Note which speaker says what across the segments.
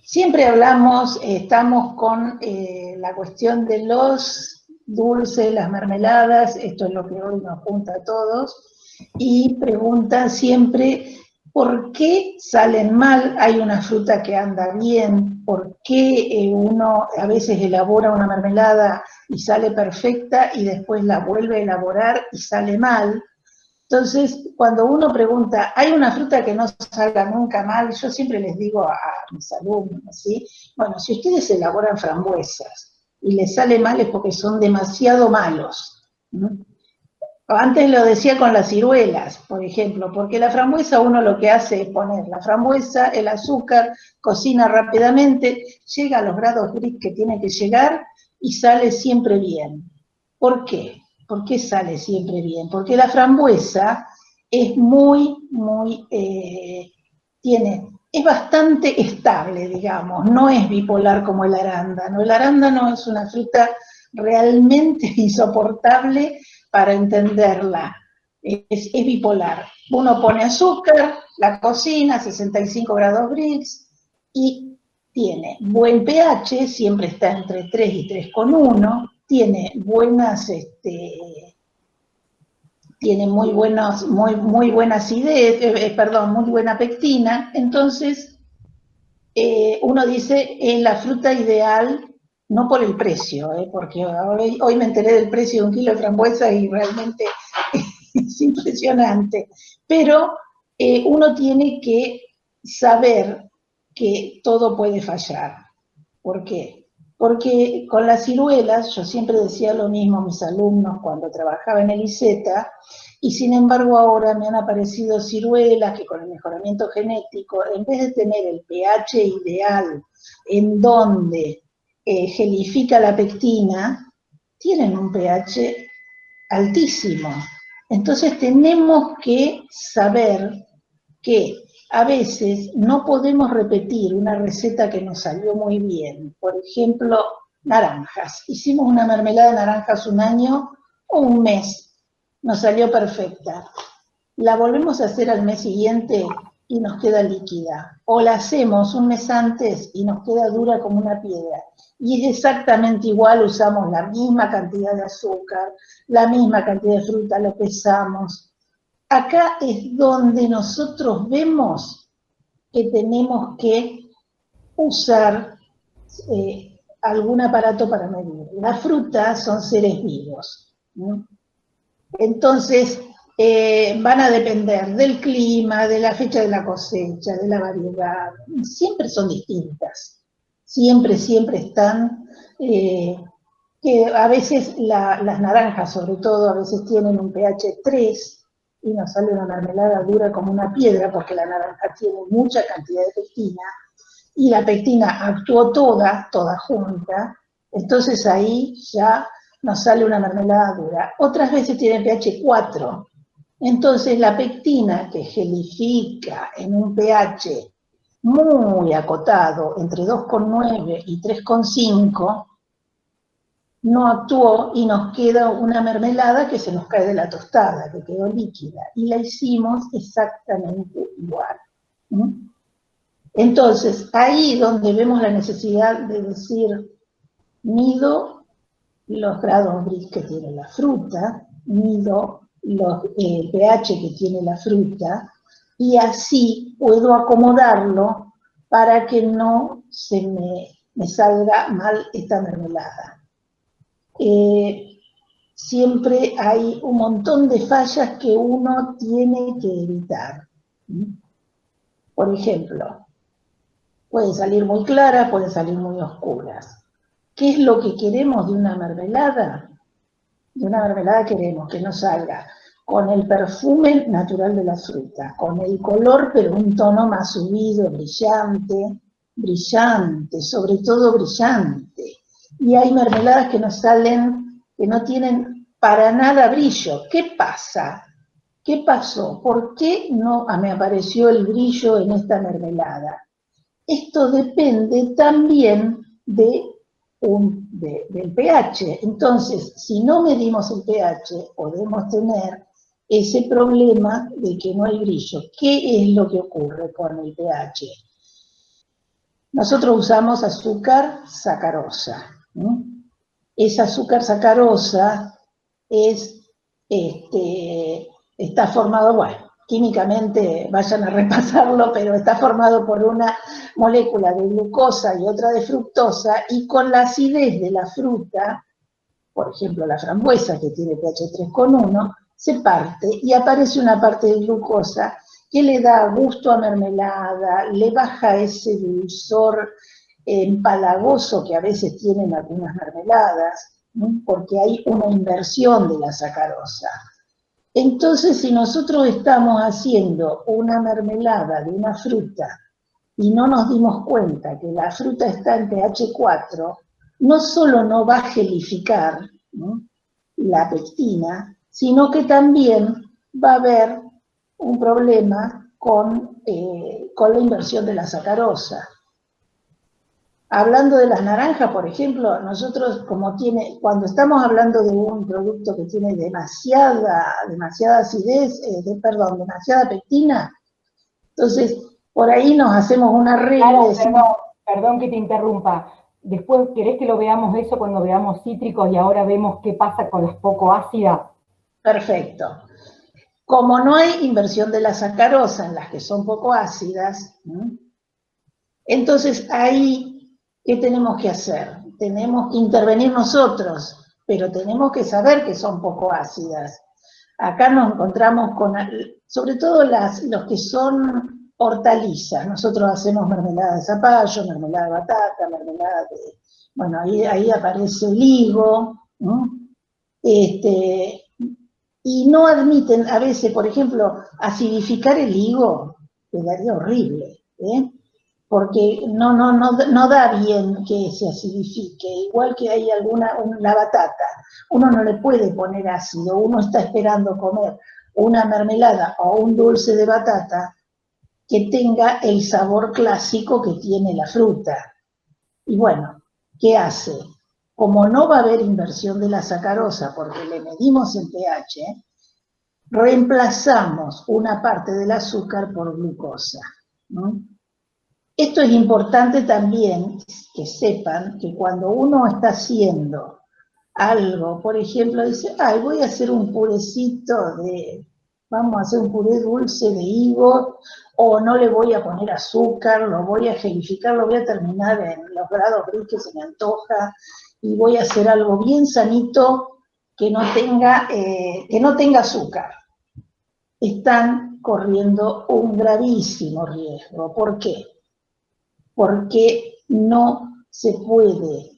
Speaker 1: Siempre hablamos, estamos con la cuestión de los dulces, las mermeladas, esto es lo que hoy nos junta a todos, y preguntan siempre por qué salen mal, hay una fruta que anda bien, por qué uno a veces elabora una mermelada y sale perfecta y después la vuelve a elaborar y sale mal. Entonces, cuando uno pregunta, ¿hay una fruta que no salga nunca mal? Yo siempre les digo a mis alumnos, ¿sí? Bueno, si ustedes elaboran frambuesas y les sale mal es porque son demasiado malos. ¿No? Antes lo decía con las ciruelas, por ejemplo, porque la frambuesa uno lo que hace es poner la frambuesa, el azúcar, cocina rápidamente, llega a los grados gris que tiene que llegar y sale siempre bien. ¿Por qué? ¿Por qué sale siempre bien? Porque la frambuesa es es bastante estable, digamos, no es bipolar como el arándano. El arándano es una fruta realmente insoportable para entenderla. Es bipolar. Uno pone azúcar, la cocina, 65 grados Brix, y tiene buen pH, siempre está entre 3 y 3,1, tiene tiene muy buena acidez, muy buena pectina, entonces uno dice es la fruta ideal, no por el precio, porque hoy me enteré del precio de 1 kilo de frambuesa y realmente es impresionante, pero uno tiene que saber que todo puede fallar. ¿Por qué? Porque con las ciruelas, yo siempre decía lo mismo a mis alumnos cuando trabajaba en el ISETA, y sin embargo ahora me han aparecido ciruelas que con el mejoramiento genético, en vez de tener el pH ideal en donde gelifica la pectina, tienen un pH altísimo. Entonces tenemos que saber que a veces no podemos repetir una receta que nos salió muy bien. Por ejemplo, naranjas. Hicimos una mermelada de naranjas un año o un mes. Nos salió perfecta. La volvemos a hacer al mes siguiente y nos queda líquida. O la hacemos un mes antes y nos queda dura como una piedra. Y es exactamente igual, usamos la misma cantidad de azúcar, la misma cantidad de fruta, lo pesamos. Acá es donde nosotros vemos que tenemos que usar algún aparato para medir. Las frutas son seres vivos, ¿no? Entonces van a depender del clima, de la fecha de la cosecha, de la variedad. Siempre son distintas. Siempre están... que a veces las naranjas, sobre todo, a veces tienen un pH 3 y nos sale una mermelada dura como una piedra porque la naranja tiene mucha cantidad de pectina y la pectina actuó toda junta, entonces ahí ya nos sale una mermelada dura. Otras veces tiene pH 4, entonces la pectina que gelifica en un pH muy acotado, entre 2,9 y 3,5, no actuó y nos queda una mermelada que se nos cae de la tostada, que quedó líquida, y la hicimos exactamente igual. Entonces, ahí donde vemos la necesidad de decir, mido los grados Brix que tiene la fruta, mido el pH que tiene la fruta, y así puedo acomodarlo para que no se me salga mal esta mermelada. Siempre hay un montón de fallas que uno tiene que evitar. Por ejemplo, pueden salir muy claras, pueden salir muy oscuras. ¿Qué es lo que queremos de una mermelada? De una mermelada queremos que nos salga con el perfume natural de la fruta, con el color, pero un tono más subido, brillante, sobre todo brillante. Y hay mermeladas que nos salen, que no tienen para nada brillo. ¿Qué pasa? ¿Qué pasó? ¿Por qué no me apareció el brillo en esta mermelada? Esto depende también del pH. Entonces, si no medimos el pH, podemos tener ese problema de que no hay brillo. ¿Qué es lo que ocurre con el pH? nosotros usamos azúcar sacarosa. Esa azúcar sacarosa está formado, bueno, químicamente vayan a repasarlo, pero está formado por una molécula de glucosa y otra de fructosa, y con la acidez de la fruta, por ejemplo la frambuesa que tiene pH 3,1, se parte y aparece una parte de glucosa que le da gusto a mermelada, le baja ese dulzor empalagoso que a veces tienen algunas mermeladas, ¿no? Porque hay una inversión de la sacarosa. Entonces, si nosotros estamos haciendo una mermelada de una fruta y no nos dimos cuenta que la fruta está en pH 4, no solo no va a gelificar, ¿no?, la pectina, sino que también va a haber un problema con la inversión de la sacarosa. Hablando de las naranjas, por ejemplo, nosotros cuando estamos hablando de un producto que tiene demasiada acidez, demasiada pectina, entonces por ahí nos hacemos una regla.
Speaker 2: Claro, perdón que te interrumpa. Después, ¿querés que lo veamos eso cuando veamos cítricos y ahora vemos qué pasa con las poco ácidas?
Speaker 1: Perfecto. Como no hay inversión de la sacarosa en las que son poco ácidas, entonces ahí, ¿qué tenemos que hacer? Tenemos que intervenir nosotros, pero tenemos que saber que son poco ácidas. Acá nos encontramos con, sobre todo los que son hortalizas. Nosotros hacemos mermelada de zapallo, mermelada de batata, mermelada de... Bueno, ahí aparece el higo, ¿no? Y no admiten, a veces, por ejemplo, acidificar el higo, quedaría horrible, porque no da bien que se acidifique, igual que hay la batata, uno no le puede poner ácido, uno está esperando comer una mermelada o un dulce de batata que tenga el sabor clásico que tiene la fruta. Y bueno, ¿qué hace? Como no va a haber inversión de la sacarosa porque le medimos el pH, reemplazamos una parte del azúcar por glucosa, ¿no? Esto es importante también que sepan que cuando uno está haciendo algo, por ejemplo, dice, ay, voy a hacer un purecito vamos a hacer un puré dulce de higo, o no le voy a poner azúcar, lo voy a gelificar, lo voy a terminar en los grados gris que se me antoja, y voy a hacer algo bien sanito que no tenga azúcar. Están corriendo un gravísimo riesgo. ¿Por qué? Porque no se puede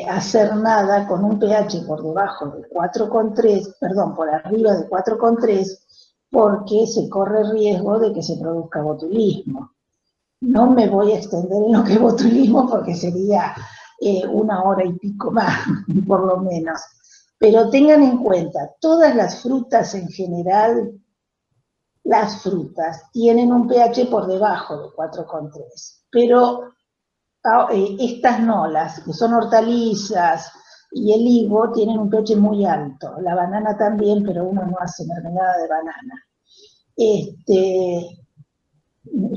Speaker 1: hacer nada con un pH por debajo de 4,3, perdón, por arriba de 4,3, porque se corre riesgo de que se produzca botulismo. No me voy a extender en lo que es botulismo porque sería 1 hora y pico más, por lo menos. Pero tengan en cuenta, todas las frutas en general, las frutas tienen un pH por debajo de 4,3, pero estas no, las que son hortalizas y el higo tienen un pH muy alto, la banana también, pero uno no hace mermelada de banana.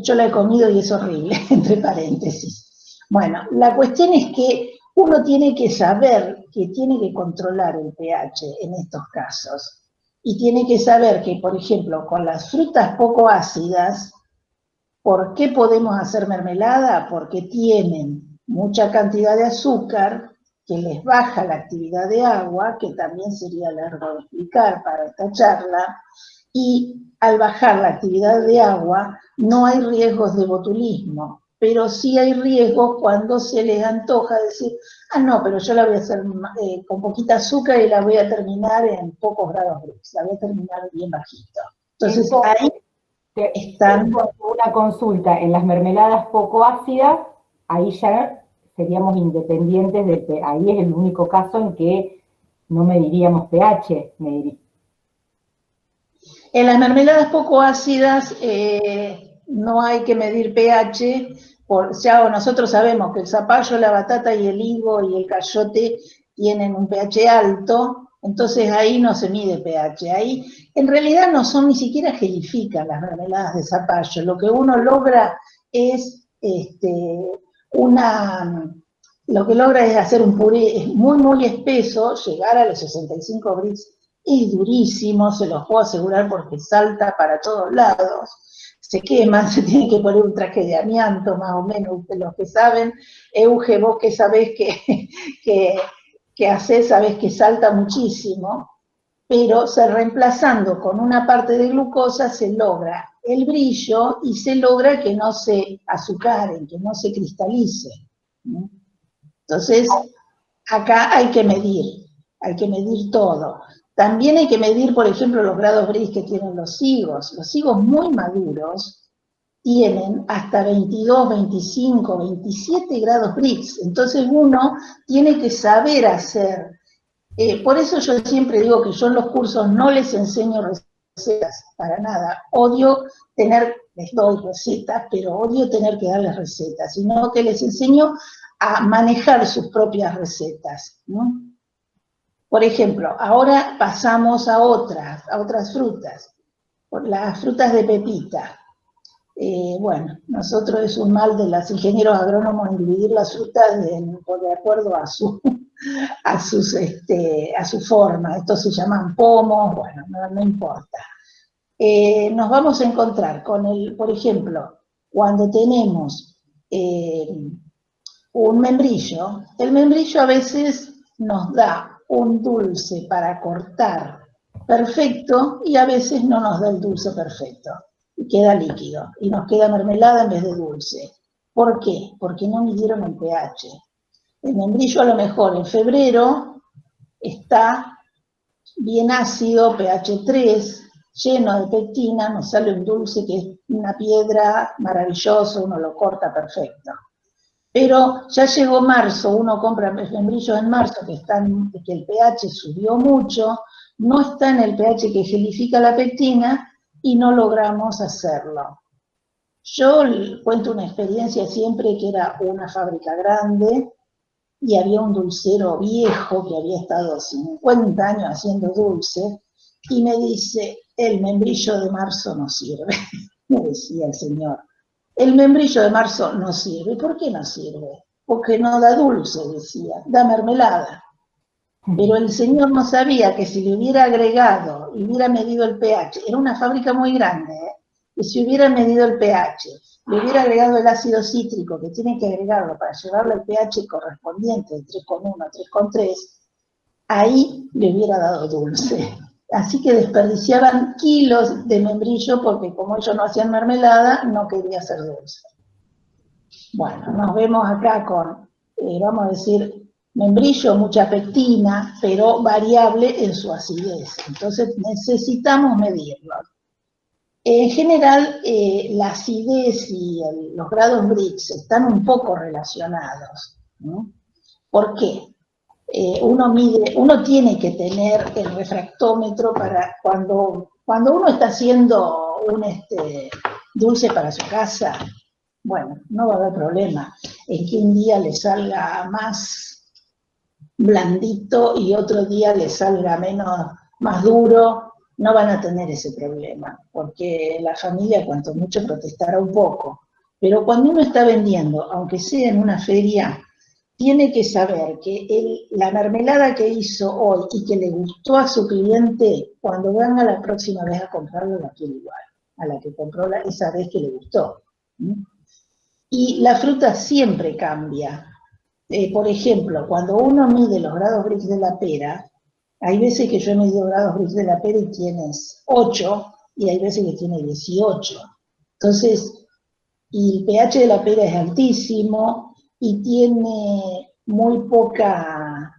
Speaker 1: Yo la he comido y es horrible, entre paréntesis. Bueno, la cuestión es que uno tiene que saber que tiene que controlar el pH en estos casos. Y tiene que saber que, por ejemplo, con las frutas poco ácidas, ¿por qué podemos hacer mermelada? Porque tienen mucha cantidad de azúcar que les baja la actividad de agua, que también sería largo de explicar para esta charla, y al bajar la actividad de agua no hay riesgos de botulismo, pero sí hay riesgos cuando se les antoja decir, ah, no, pero yo la voy a hacer con poquita azúcar y la voy a terminar en pocos grados gris, la voy a terminar bien bajito. Entonces ahí están...
Speaker 2: Una consulta, en las mermeladas poco ácidas, ahí ya seríamos independientes ahí es el único caso en que no mediríamos pH,
Speaker 1: En las mermeladas poco ácidas no hay que medir pH, ya nosotros sabemos que el zapallo, la batata y el higo y el cayote tienen un pH alto, entonces ahí no se mide pH. Ahí en realidad no son ni siquiera gelifican las mermeladas de zapallo, lo que uno logra es lo que logra es hacer un puré, es muy, muy espeso, llegar a los 65 Brix es durísimo, se los puedo asegurar porque salta para todos lados, se queman, se tiene que poner un traje de amianto, más o menos, los que saben, Euge, vos que sabés que hacés, sabés que salta muchísimo, pero reemplazando con una parte de glucosa se logra el brillo y se logra que no se azucaren, que no se cristalice. Entonces, acá hay que medir todo. También hay que medir, por ejemplo, los grados Brix que tienen los higos. Los higos muy maduros tienen hasta 22, 25, 27 grados Brix. Entonces uno tiene que saber hacer. Por eso yo siempre digo que yo en los cursos no les enseño recetas para nada. Odio les doy recetas, pero odio tener que darles recetas, sino que les enseño a manejar sus propias recetas, ¿no? Por ejemplo, ahora pasamos a otras frutas, las frutas de pepita. Bueno, nosotros es un mal de los ingenieros agrónomos dividir las frutas de acuerdo a su forma. Estos se llaman pomos, bueno, no importa. Nos vamos a encontrar con por ejemplo, cuando tenemos un membrillo, el membrillo a veces nos da un dulce para cortar perfecto y a veces no nos da el dulce perfecto y queda líquido y nos queda mermelada en vez de dulce. ¿Por qué? Porque no midieron el pH. El membrillo a lo mejor en febrero está bien ácido, pH 3, lleno de pectina, nos sale un dulce que es una piedra maravilloso, uno lo corta perfecto. Pero ya llegó marzo, uno compra membrillos en marzo que el pH subió mucho, no está en el pH que gelifica la pectina y no logramos hacerlo. Yo cuento una experiencia siempre que era una fábrica grande y había un dulcero viejo que había estado 50 años haciendo dulce y me dice, el membrillo de marzo no sirve, me decía el señor. El membrillo de marzo no sirve. ¿Por qué no sirve? Porque no da dulce, decía, da mermelada. Pero el señor no sabía que si le hubiera agregado y hubiera medido el pH, era una fábrica muy grande, y si hubiera medido el pH, le hubiera agregado el ácido cítrico, que tiene que agregarlo para llevarle el pH correspondiente de 3,1 a 3,3, ahí le hubiera dado dulce. Así que desperdiciaban kilos de membrillo porque como ellos no hacían mermelada, no quería hacer dulce. Bueno, nos vemos acá con, vamos a decir, membrillo, mucha pectina, pero variable en su acidez. Entonces necesitamos medirlo. En general, la acidez y los grados Brix están un poco relacionados, ¿no? ¿Por qué? Uno tiene que tener el refractómetro para cuando uno está haciendo un dulce para su casa, bueno, no va a haber problema en que un día le salga más blandito y otro día le salga más duro, no van a tener ese problema, porque la familia cuanto mucho protestará un poco. Pero cuando uno está vendiendo, aunque sea en una feria, tiene que saber que la mermelada que hizo hoy y que le gustó a su cliente, cuando venga la próxima vez a comprarlo, la quiere igual, a la que compró esa vez que le gustó. Y la fruta siempre cambia. Por ejemplo, cuando uno mide los grados Brix de la pera, hay veces que yo he medido grados Brix de la pera y tienes 8, y hay veces que tiene 18. Entonces, y el pH de la pera es altísimo, y tiene muy poca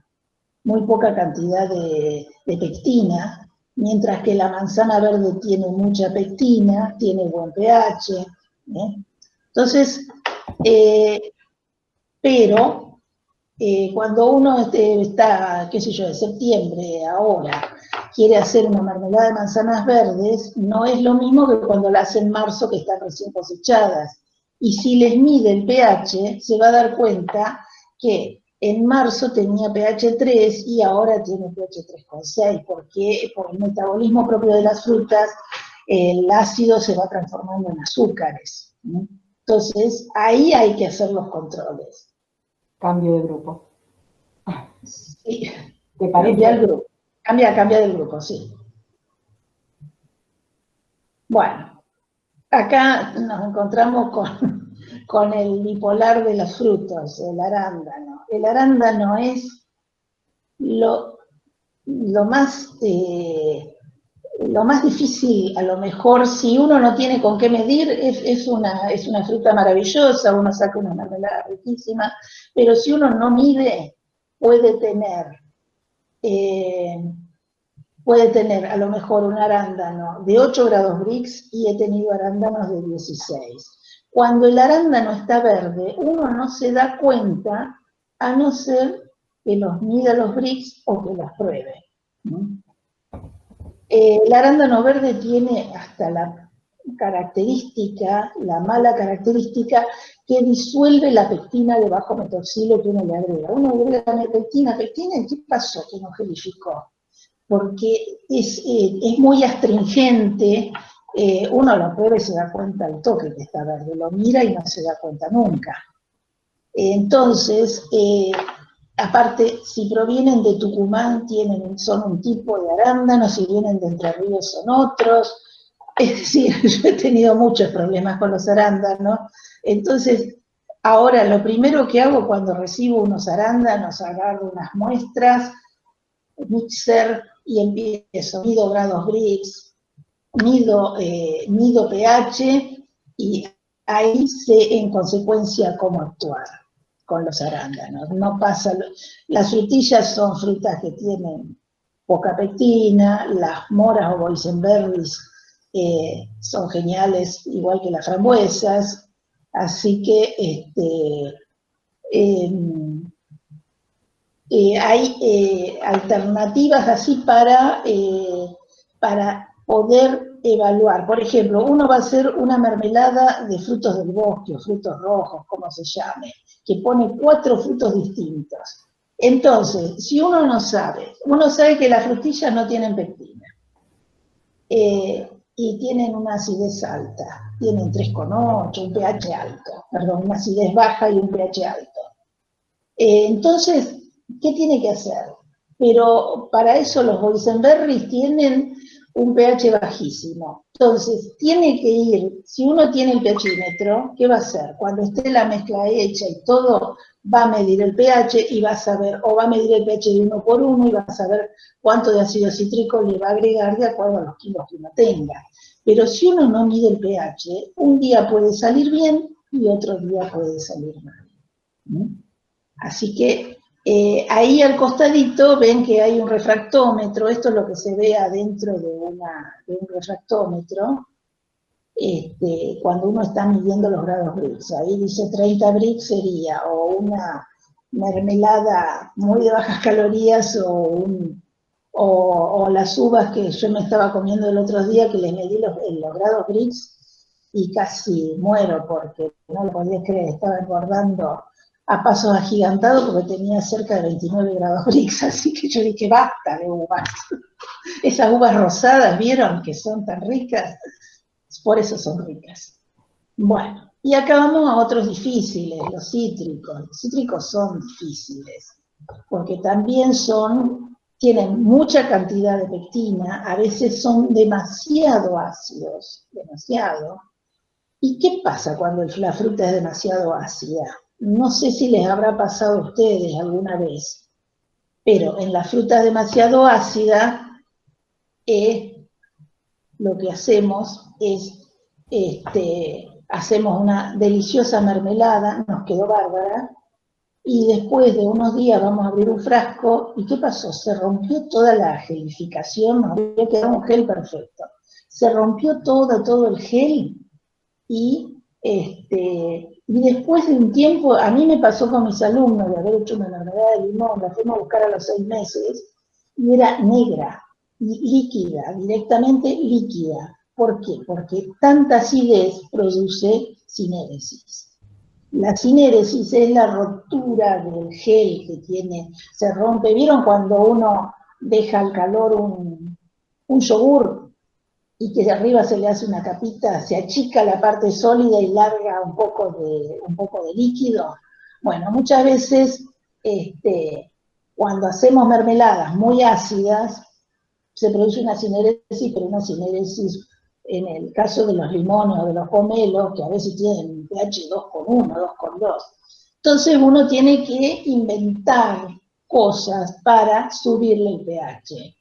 Speaker 1: cantidad de pectina, mientras que la manzana verde tiene mucha pectina, tiene buen pH. Entonces, pero cuando uno está, qué sé yo, de septiembre, ahora, quiere hacer una mermelada de manzanas verdes, no es lo mismo que cuando la hace en marzo, que están recién cosechadas. Y si les mide el pH, se va a dar cuenta que en marzo tenía pH 3 y ahora tiene pH 3,6, porque por el metabolismo propio de las frutas, el ácido se va transformando en azúcares. Entonces, ahí hay que hacer los controles.
Speaker 2: Cambio de grupo.
Speaker 1: Sí.
Speaker 2: ¿Te parece?
Speaker 1: Cambia el grupo. Cambia del grupo, sí. Bueno, acá nos encontramos con el bipolar de los frutos, el arándano. El arándano es lo más difícil, a lo mejor, si uno no tiene con qué medir, es una fruta maravillosa, uno saca una mermelada riquísima, pero si uno no mide, puede tener a lo mejor un arándano de 8 grados Brix y he tenido arándanos de 16. Cuando el arándano está verde, uno no se da cuenta, a no ser que los mida los Brix o que los pruebe. El arándano verde tiene hasta la característica, la mala característica, que disuelve la pectina de bajo metoxilo que uno le agrega. Uno agrega pectina, ¿y qué pasó que no gelificó? Porque es muy astringente, uno lo prueba y se da cuenta al toque que está verde, lo mira y no se da cuenta nunca. Entonces, aparte, si provienen de Tucumán, son un tipo de arándano, si vienen de Entre Ríos son otros. Es decir, yo he tenido muchos problemas con los arándanos. Entonces, ahora lo primero que hago cuando recibo unos arándanos, agarro unas muestras, mixer, y empiezo, mido grados Brix, mido pH, y ahí sé en consecuencia cómo actuar con los arándanos. No pasa, las frutillas son frutas que tienen poca pectina, las moras o boysenberries son geniales, igual que las frambuesas, así que hay alternativas así para poder evaluar. Por ejemplo, uno va a hacer una mermelada de frutos del bosque, o frutos rojos, como se llame, que pone 4 frutos distintos. Entonces, si uno sabe que las frutillas no tienen pectina, y tienen una acidez alta, tienen 3,8, un pH alto, perdón, una acidez baja y un pH alto. Entonces, ¿qué tiene que hacer? Pero para eso los boysenberries tienen un pH bajísimo. Entonces, tiene que ir, si uno tiene el pHímetro, ¿qué va a hacer? Cuando esté la mezcla hecha y todo, va a medir el pH y va a saber, o va a medir el pH de 1 por 1 y va a saber cuánto de ácido cítrico le va a agregar de acuerdo a los kilos que uno tenga. Pero si uno no mide el pH, un día puede salir bien y otro día puede salir mal. Así que ahí al costadito ven que hay un refractómetro, esto es lo que se ve adentro de un refractómetro, cuando uno está midiendo los grados Brix. Ahí dice 30 Brix sería o una mermelada muy de bajas calorías o las uvas que yo me estaba comiendo el otro día, que les medí los grados Brix y casi muero porque no lo podía creer, estaba engordando a pasos agigantados porque tenía cerca de 29 grados Brix, así que yo dije, basta de uvas. Esas uvas rosadas, ¿vieron? Que son tan ricas, por eso son ricas. Bueno, y acá vamos a otros difíciles, los cítricos. Los cítricos son difíciles, porque también tienen mucha cantidad de pectina, a veces son demasiado ácidos, demasiado. ¿Y qué pasa cuando la fruta es demasiado ácida? No sé si les habrá pasado a ustedes alguna vez, pero en las frutas demasiado ácidas, lo que hacemos es, hacemos una deliciosa mermelada, nos quedó bárbara, y después de unos días vamos a abrir un frasco, ¿y qué pasó? Se rompió toda la gelificación, nos había quedado un gel perfecto. Se rompió todo el gel, y después de un tiempo, a mí me pasó con mis alumnos de haber hecho una mermelada de limón, la fuimos a buscar a los 6 meses, y era negra, y líquida, directamente líquida. ¿Por qué? Porque tanta acidez produce sinéresis. La sinéresis es la rotura del gel que tiene, se rompe. ¿Vieron cuando uno deja al calor un yogur? y que de arriba se le hace una capita, se achica la parte sólida y larga un poco de líquido. Bueno, muchas veces cuando hacemos mermeladas muy ácidas, se produce una sinéresis, pero una sinéresis en el caso de los limones o de los pomelos, que a veces tienen un pH 2,1, 2,2. Entonces uno tiene que inventar cosas para subirle el pH.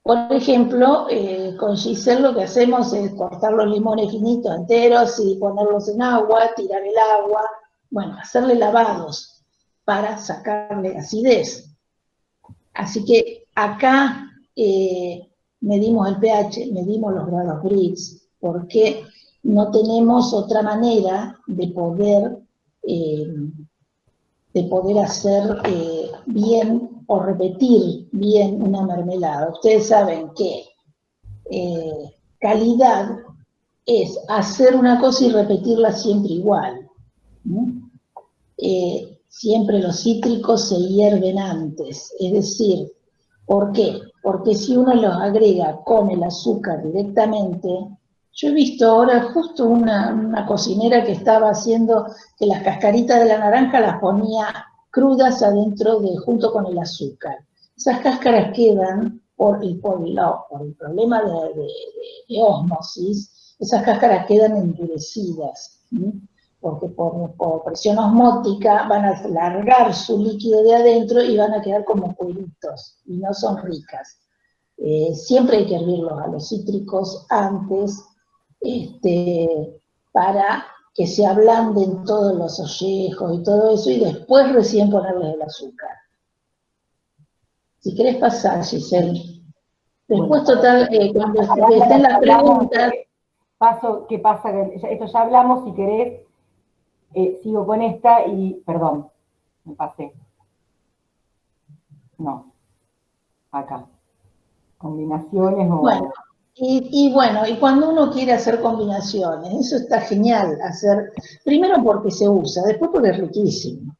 Speaker 1: Por ejemplo, con Giselle lo que hacemos es cortar los limones finitos enteros y ponerlos en agua, tirar el agua, bueno, hacerle lavados para sacarle acidez. Así que acá medimos el pH, medimos los grados Brix, porque no tenemos otra manera de poder hacer bien o repetir bien una mermelada. Ustedes saben que calidad es hacer una cosa y repetirla siempre igual. Siempre los cítricos se hierven antes, es decir, ¿por qué? Porque si uno los agrega con el azúcar directamente, yo he visto ahora justo una cocinera que estaba haciendo que las cascaritas de la naranja las ponía crudas adentro junto con el azúcar. Esas cáscaras quedan, por el problema de ósmosis, esas cáscaras quedan endurecidas, porque por presión osmótica van a largar su líquido de adentro y van a quedar como cueritos, y no son ricas. Siempre hay que hervirlos a los cítricos antes, para que se ablanden todos los ollejos y todo eso, y después recién ponerles el azúcar. Si querés pasar, Giselle. Después, total, cuando estén las preguntas...
Speaker 2: ¿Qué pasa? Esto ya hablamos, si querés, sigo con esta y, perdón, me pasé. No, acá. Combinaciones o...
Speaker 1: Bueno, y bueno, y cuando uno quiere hacer combinaciones, eso está genial hacer, primero porque se usa, después porque es riquísimo.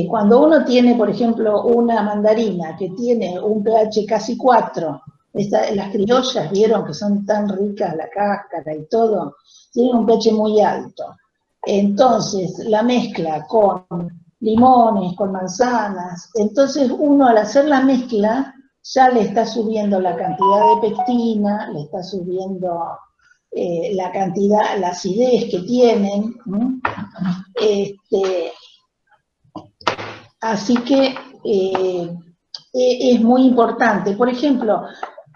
Speaker 1: Cuando uno tiene, por ejemplo, una mandarina que tiene un pH casi 4, las criollas, vieron que son tan ricas la cáscara y todo, tienen un pH muy alto. Entonces, la mezcla con limones, con manzanas, entonces uno al hacer la mezcla ya le está subiendo la cantidad de pectina, le está subiendo la cantidad, la acidez que tienen, así que es muy importante. Por ejemplo,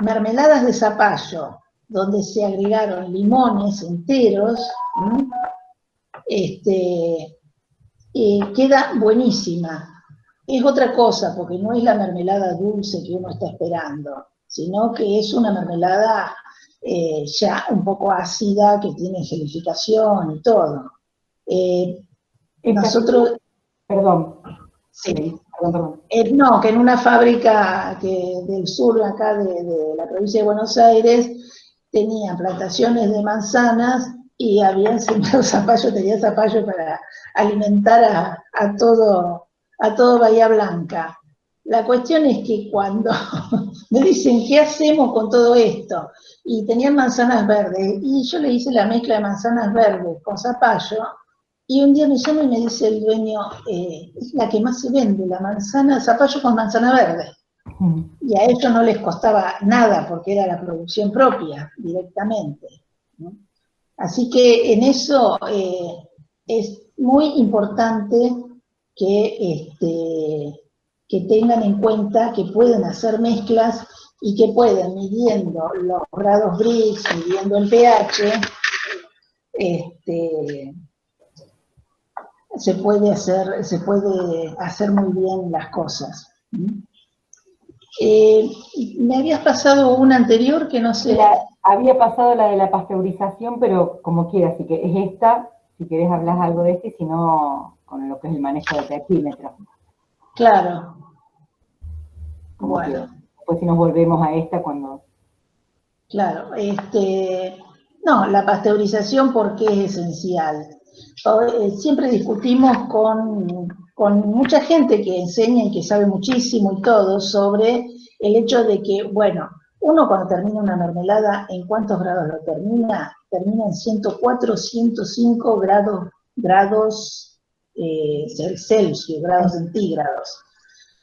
Speaker 1: mermeladas de zapallo, donde se agregaron limones enteros, queda buenísima. Es otra cosa, porque no es la mermelada dulce que uno está esperando, sino que es una mermelada ya un poco ácida, que tiene gelificación y todo. Nosotros...
Speaker 2: Perdón.
Speaker 1: Sí. No, que en una fábrica del sur, acá de la provincia de Buenos Aires, tenían plantaciones de manzanas y habían sembrado zapallo, tenía zapallo para alimentar a todo Bahía Blanca. La cuestión es que cuando me dicen, ¿qué hacemos con todo esto? Y tenían manzanas verdes, y yo le hice la mezcla de manzanas verdes con zapallo, y un día me llama y me dice el dueño, es la que más se vende, la manzana, zapallo con manzana verde. Y a ellos no les costaba nada, porque era la producción propia, directamente, ¿no? Así que en eso es muy importante que tengan en cuenta que pueden hacer mezclas y que pueden, midiendo los grados Brix, midiendo el pH, se puede hacer muy bien las cosas. Me habías pasado una anterior que no sé...
Speaker 2: Había pasado la de la pasteurización, pero como quieras, si que es esta, si querés hablar algo de este, y si no, con lo que es el manejo del pHímetro.
Speaker 1: Claro.
Speaker 2: Como bueno. Después si nos volvemos a esta cuando...
Speaker 1: Claro, no, la pasteurización porque es esencial. Siempre discutimos con mucha gente que enseña y que sabe muchísimo y todo sobre el hecho de que, bueno, Uno cuando termina una mermelada, ¿en cuántos grados lo termina? Termina en 104, 105 grados Celsius, grados centígrados.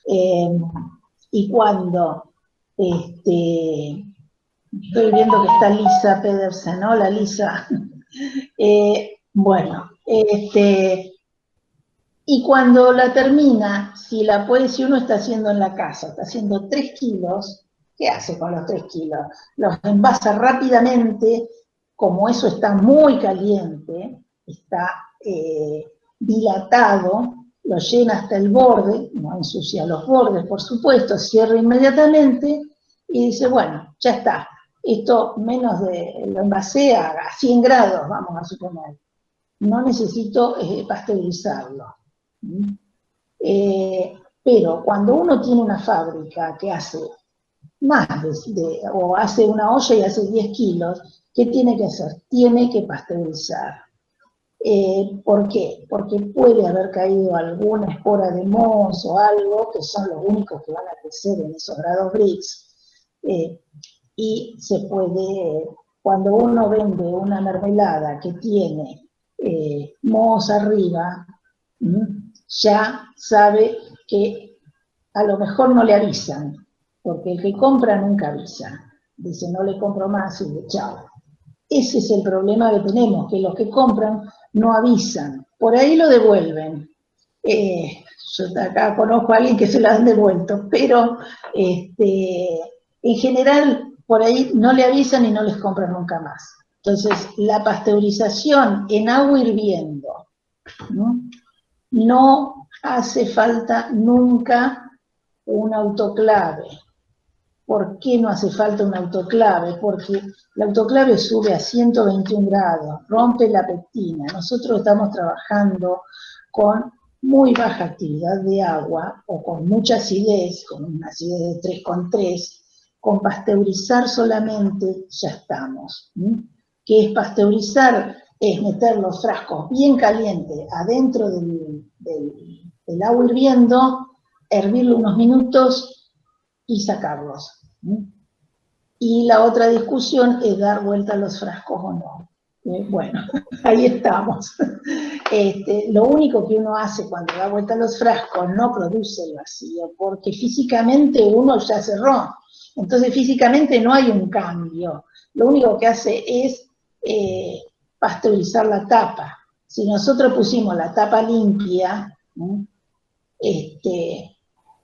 Speaker 1: Y cuando estoy viendo que está Lisa Pedersen, ¿no? La Lisa. Bueno, y cuando la termina, si uno está haciendo en la casa, está haciendo 3 kilos, ¿qué hace con los 3 kilos? Los envasa rápidamente, como eso está muy caliente, está dilatado, lo llena hasta el borde, no ensucia los bordes, por supuesto, cierra inmediatamente y dice, bueno, ya está, esto lo envasé a 100 grados, vamos a suponer, no necesito pasteurizarlo. Pero cuando uno tiene una fábrica que hace más o hace una olla y hace 10 kilos, ¿qué tiene que hacer? Tiene que pasteurizar. ¿Por qué? Porque puede haber caído alguna espora de moho o algo, que son los únicos que van a crecer en esos grados Brix, y se puede, cuando uno vende una mermelada que tiene mohos arriba, ya sabe que a lo mejor no le avisan, porque el que compra nunca avisa, dice no le compro más y chao. Ese es el problema que tenemos, que los que compran no avisan, por ahí lo devuelven. Yo acá conozco a alguien que se lo han devuelto, pero en general por ahí no le avisan y no les compran nunca más. Entonces, la pasteurización en agua hirviendo, no hace falta nunca un autoclave. ¿Por qué no hace falta un autoclave? Porque el autoclave sube a 121 grados, rompe la pectina. Nosotros estamos trabajando con muy baja actividad de agua o con mucha acidez, con una acidez de 3,3, con pasteurizar solamente ya estamos. ¿Qué es pasteurizar? Es meter los frascos bien calientes adentro del agua hirviendo, hervirlo unos minutos y sacarlos. Y la otra discusión es dar vuelta a los frascos o no. Bueno, ahí estamos. Lo único que uno hace cuando da vuelta a los frascos no produce el vacío, porque físicamente uno ya cerró. Entonces físicamente no hay un cambio. Lo único que hace es pasteurizar la tapa. Si nosotros pusimos la tapa limpia,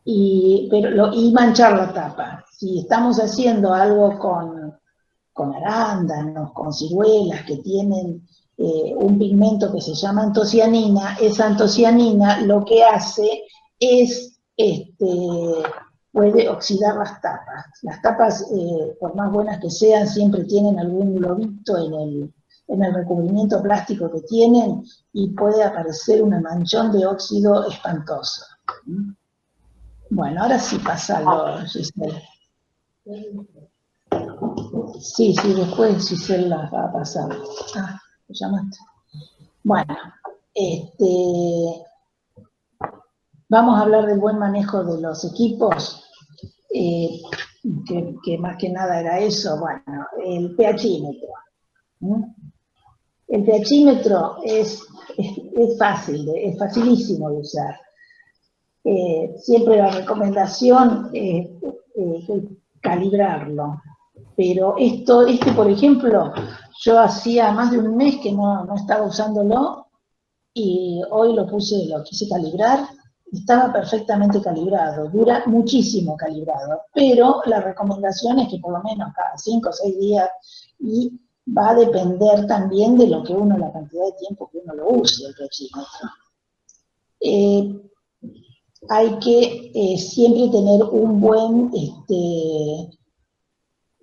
Speaker 1: y manchar la tapa. Si estamos haciendo algo con arándanos, con ciruelas que tienen un pigmento que se llama antocianina, esa antocianina lo que hace es, puede oxidar las tapas. Las tapas, por más buenas que sean, siempre tienen algún globito en el recubrimiento plástico que tienen y puede aparecer un manchón de óxido espantoso. Bueno, ahora sí pasalo, Giselle. Sí, después Giselle las va a pasar. Ah, ¿me llamaste? Bueno, vamos a hablar del buen manejo de los equipos, que más que nada era eso. Bueno, el pHímetro. El pHímetro es fácil, es facilísimo de usar. Siempre la recomendación es calibrarlo. Pero por ejemplo, yo hacía más de un mes que no estaba usándolo y hoy lo quise calibrar, estaba perfectamente calibrado, dura muchísimo calibrado, pero la recomendación es que por lo menos cada 5 o 6 días, y va a depender también de la cantidad de tiempo que uno lo use el pHímetro. Hay que siempre tener un buen...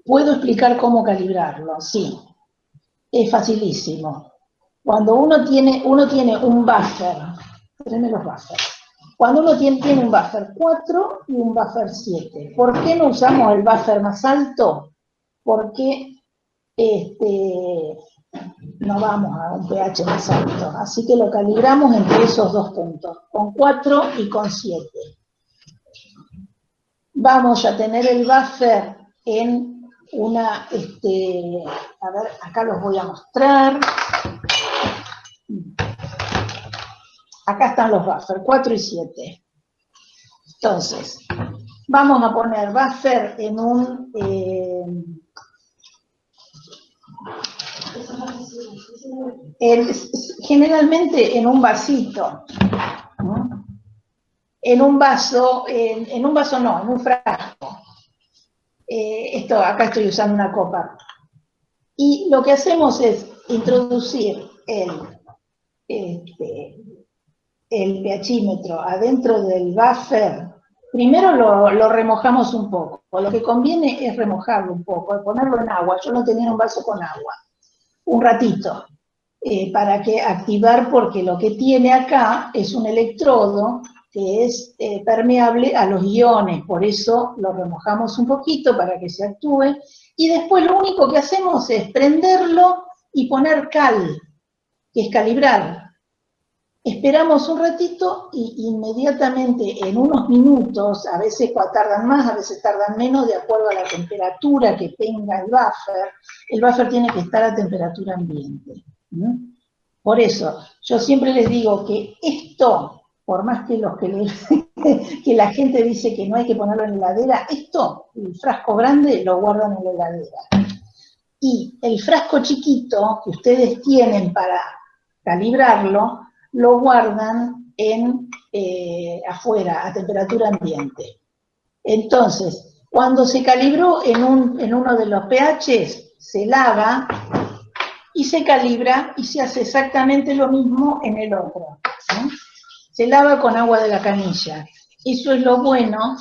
Speaker 1: ¿Puedo explicar cómo calibrarlo? Sí, es facilísimo. Cuando uno tiene un buffer, tráeme los buffers. Cuando uno tiene un buffer 4 y un buffer 7, ¿por qué no usamos el buffer más alto? Porque no vamos a un pH más alto, así que lo calibramos entre esos dos puntos, con 4 y con 7. Vamos a tener el buffer en a ver, acá los voy a mostrar. Acá están los buffer, 4 y 7. Entonces, vamos a poner buffer en generalmente en un vasito, ¿no? En un vaso no, en un frasco. Acá estoy usando una copa. Y lo que hacemos es introducir el pHímetro adentro del buffer. Primero lo remojamos un poco. Lo que conviene es remojarlo un poco, ponerlo en agua. Yo lo tenía en un vaso con agua, un ratito, para que activar, porque lo que tiene acá es un electrodo que es permeable a los iones, por eso lo remojamos un poquito para que se actúe, y después lo único que hacemos es prenderlo y poner cal, que es calibrar. Esperamos un ratito y inmediatamente, en unos minutos, a veces tardan más, a veces tardan menos, de acuerdo a la temperatura que tenga el buffer tiene que estar a temperatura ambiente. Por eso, yo siempre les digo que esto, por más que que la gente dice que no hay que ponerlo en la heladera, el frasco grande lo guardan en la heladera. Y el frasco chiquito que ustedes tienen para calibrarlo, lo guardan afuera, a temperatura ambiente. Entonces, cuando se calibró en uno de los pHs, se lava y se calibra y se hace exactamente lo mismo en el otro, ¿sí? Se lava con agua de la canilla. Eso es lo bueno,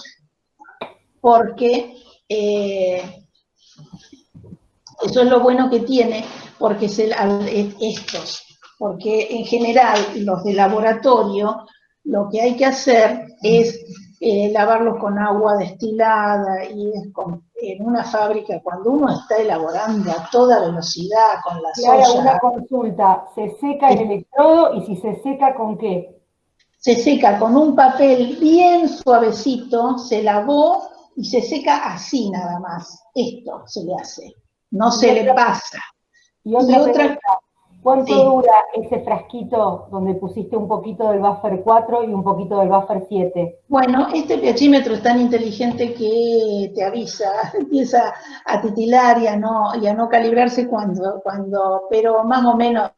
Speaker 1: porque eso es lo bueno que tiene, porque porque en general los de laboratorio lo que hay que hacer es lavarlos con agua destilada, y en una fábrica, cuando uno está elaborando a toda velocidad con las
Speaker 2: Clara,
Speaker 1: ollas.
Speaker 2: una consulta, ¿se seca el electrodo y si se seca con qué?
Speaker 1: Se seca con un papel bien suavecito, se lavó y se seca así nada más. Esto se le hace, no se le pasa.
Speaker 2: Y otra pregunta, ¿cuánto dura ese frasquito donde pusiste un poquito del buffer 4 y un poquito del buffer 7?
Speaker 1: Bueno, este pHímetro es tan inteligente que te avisa, empieza a titilar y a no calibrarse pero más o menos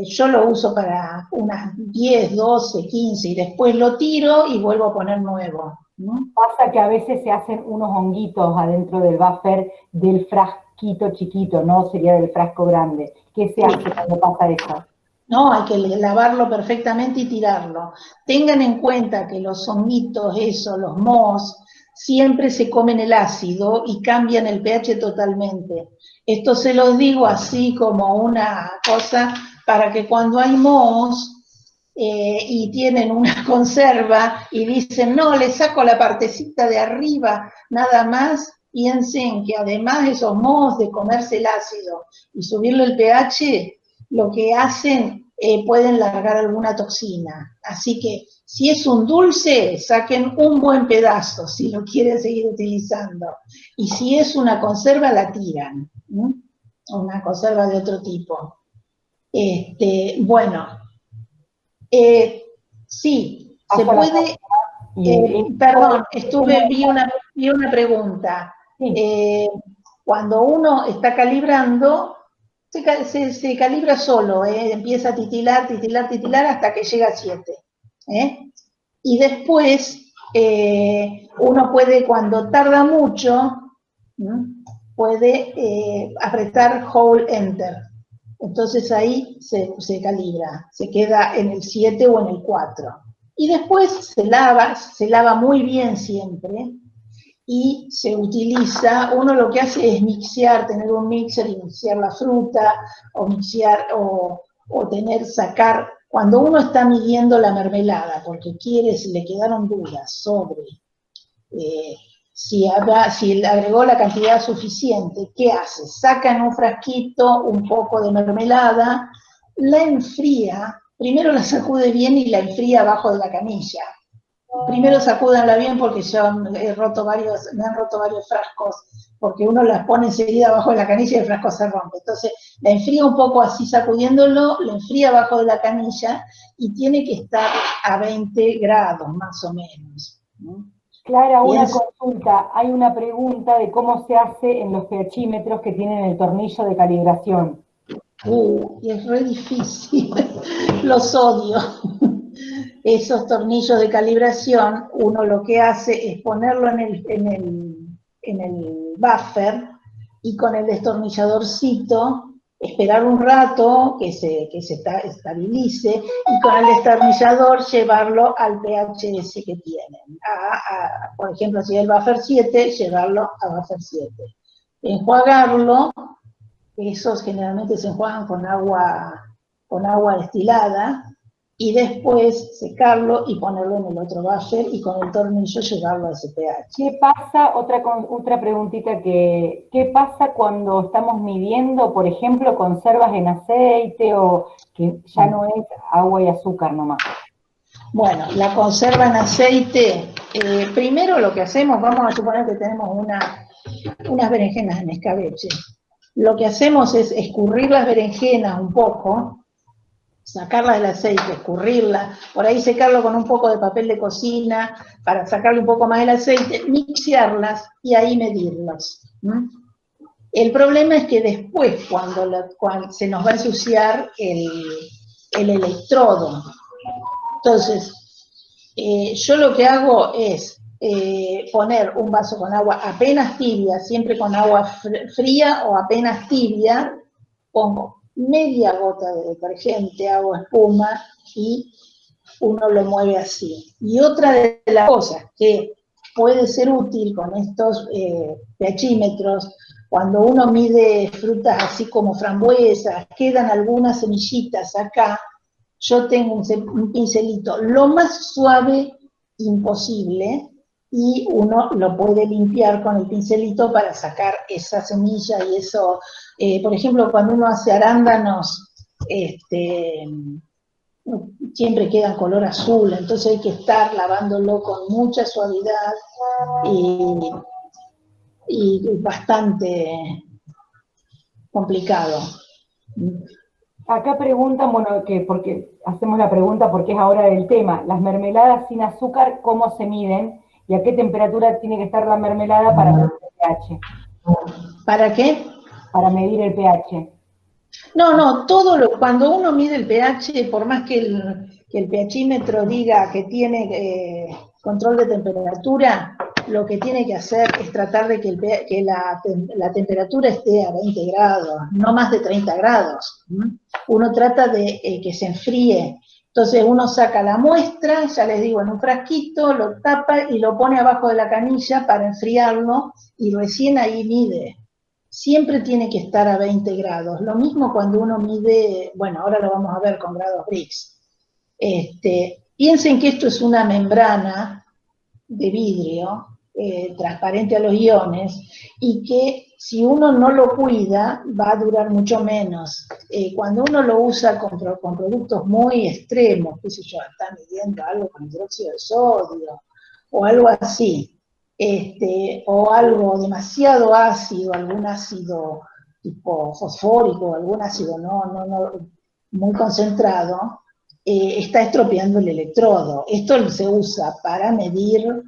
Speaker 1: yo lo uso para unas 10, 12, 15 y después lo tiro y vuelvo a poner nuevo, ¿no?
Speaker 2: Pasa que a veces se hacen unos honguitos adentro del buffer del frasquito chiquito, no sería del frasco grande. ¿Qué se hace cuando pasa eso?
Speaker 1: No, hay que lavarlo perfectamente y tirarlo. Tengan en cuenta que los honguitos, los mohos, siempre se comen el ácido y cambian el pH totalmente. Esto se los digo así como una cosa para que cuando hay mohos y tienen una conserva y dicen, no, le saco la partecita de arriba nada más, piensen que además esos mohos de comerse el ácido y subirle el pH, lo que hacen, pueden largar alguna toxina. Así que si es un dulce, saquen un buen pedazo si lo quieren seguir utilizando. Y si es una conserva, la tiran. Una conserva de otro tipo. Bueno, sí, se puede. Perdón, vi una pregunta. Cuando uno está calibrando, se calibra solo, empieza a titilar hasta que llega a 7. Y después, uno puede, cuando tarda mucho, puede apretar Hold Enter. Entonces ahí se calibra, se queda en el 7 o en el 4. Y después se lava muy bien siempre, y se utiliza, uno lo que hace es mixear, tener un mixer y mixear la fruta, sacar, cuando uno está midiendo la mermelada, porque si le quedaron dudas sobre si le agregó la cantidad suficiente, ¿qué hace? Saca en un frasquito un poco de mermelada, la enfría, primero la sacude bien y la enfría abajo de la canilla. Primero sacúdanla bien porque yo me han roto varios frascos, porque uno las pone enseguida abajo de la canilla y el frasco se rompe. Entonces la enfría un poco así sacudiéndolo, lo enfría abajo de la canilla y tiene que estar a 20 grados más o menos, ¿no?
Speaker 2: Clara,
Speaker 1: Y
Speaker 2: una consulta. Hay una pregunta de cómo se hace en los pHímetros que tienen el tornillo de calibración.
Speaker 1: y es re difícil, los odio. Esos tornillos de calibración, uno lo que hace es ponerlo en el buffer y con el destornilladorcito esperar un rato que se estabilice y con el destornillador llevarlo al pH ese que tienen. Por ejemplo, si es el buffer 7, llevarlo a buffer 7. Enjuagarlo, esos generalmente se enjuagan con agua destilada, y después secarlo y ponerlo en el otro buffer y con el tornillo llevarlo a ese pH.
Speaker 2: ¿Qué pasa? Otra preguntita ¿qué pasa cuando estamos midiendo, por ejemplo, conservas en aceite o que ya no es agua y azúcar nomás?
Speaker 1: Bueno, la conserva en aceite, primero lo que hacemos, vamos a suponer que tenemos unas berenjenas en escabeche. Lo que hacemos es escurrir las berenjenas un poco, sacarlas del aceite, escurrirla, por ahí secarlo con un poco de papel de cocina para sacarle un poco más del aceite, mixearlas y ahí medirlas. El problema es que después, cuando se nos va a ensuciar el electrodo, entonces, yo lo que hago es poner un vaso con agua apenas tibia, siempre con agua fría o apenas tibia, pongo media gota de detergente, hago espuma y uno lo mueve así. Y otra de las cosas que puede ser útil con estos pHímetros, cuando uno mide frutas así como frambuesas, quedan algunas semillitas acá, yo tengo un pincelito lo más suave imposible y uno lo puede limpiar con el pincelito para sacar esa semilla y eso. Por ejemplo, cuando uno hace arándanos, siempre queda color azul, entonces hay que estar lavándolo con mucha suavidad y bastante complicado.
Speaker 2: Acá preguntan, bueno, que porque hacemos la pregunta porque es ahora del tema, las mermeladas sin azúcar, ¿cómo se miden? ¿Y a qué temperatura tiene que estar la mermelada para medir el pH?
Speaker 1: ¿Para qué?
Speaker 2: Para medir el pH.
Speaker 1: No, cuando uno mide el pH, por más que el pHímetro diga que tiene control de temperatura, lo que tiene que hacer es tratar de que la temperatura esté a 20 grados, no más de 30 grados. Uno trata de que se enfríe. Entonces uno saca la muestra, ya les digo, en un frasquito, lo tapa y lo pone abajo de la canilla para enfriarlo y recién ahí mide. Siempre tiene que estar a 20 grados. Lo mismo cuando uno mide, bueno, ahora lo vamos a ver con grados Brix. Piensen que esto es una membrana de vidrio transparente a los iones y que si uno no lo cuida va a durar mucho menos. Cuando uno lo usa con productos muy extremos, qué sé yo, está midiendo algo con hidróxido de sodio o algo así, o algo demasiado ácido, algún ácido tipo fosfórico, algún ácido muy concentrado, está estropeando el electrodo. Esto se usa para medir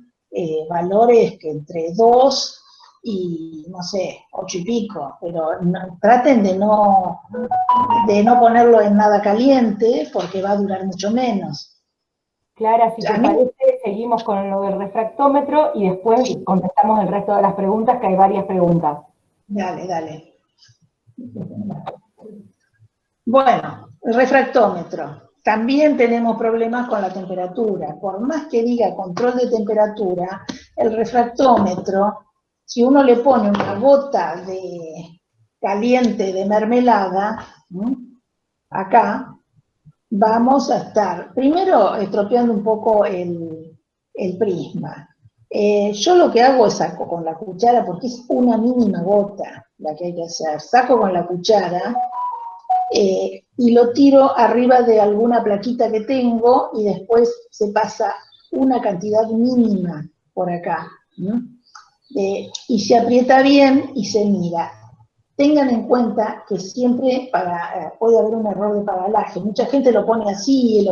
Speaker 1: valores que entre 2 y, no sé, 8 y pico, pero traten de no ponerlo en nada caliente porque va a durar mucho menos.
Speaker 2: Clara, si te parece, seguimos con lo del refractómetro y después contestamos el resto de las preguntas, que hay varias preguntas.
Speaker 1: Dale. Bueno, el refractómetro. También tenemos problemas con la temperatura. Por más que diga control de temperatura, el refractómetro, si uno le pone una gota de caliente de mermelada, acá, vamos a estar, primero, estropeando un poco el prisma. Yo lo que hago es saco con la cuchara, porque es una mínima gota la que hay que hacer. Saco con la cuchara y lo tiro arriba de alguna plaquita que tengo y después se pasa una cantidad mínima por acá, ¿no? Y se aprieta bien y se mira. Tengan en cuenta que siempre puede haber un error de paralaje. Mucha gente lo pone así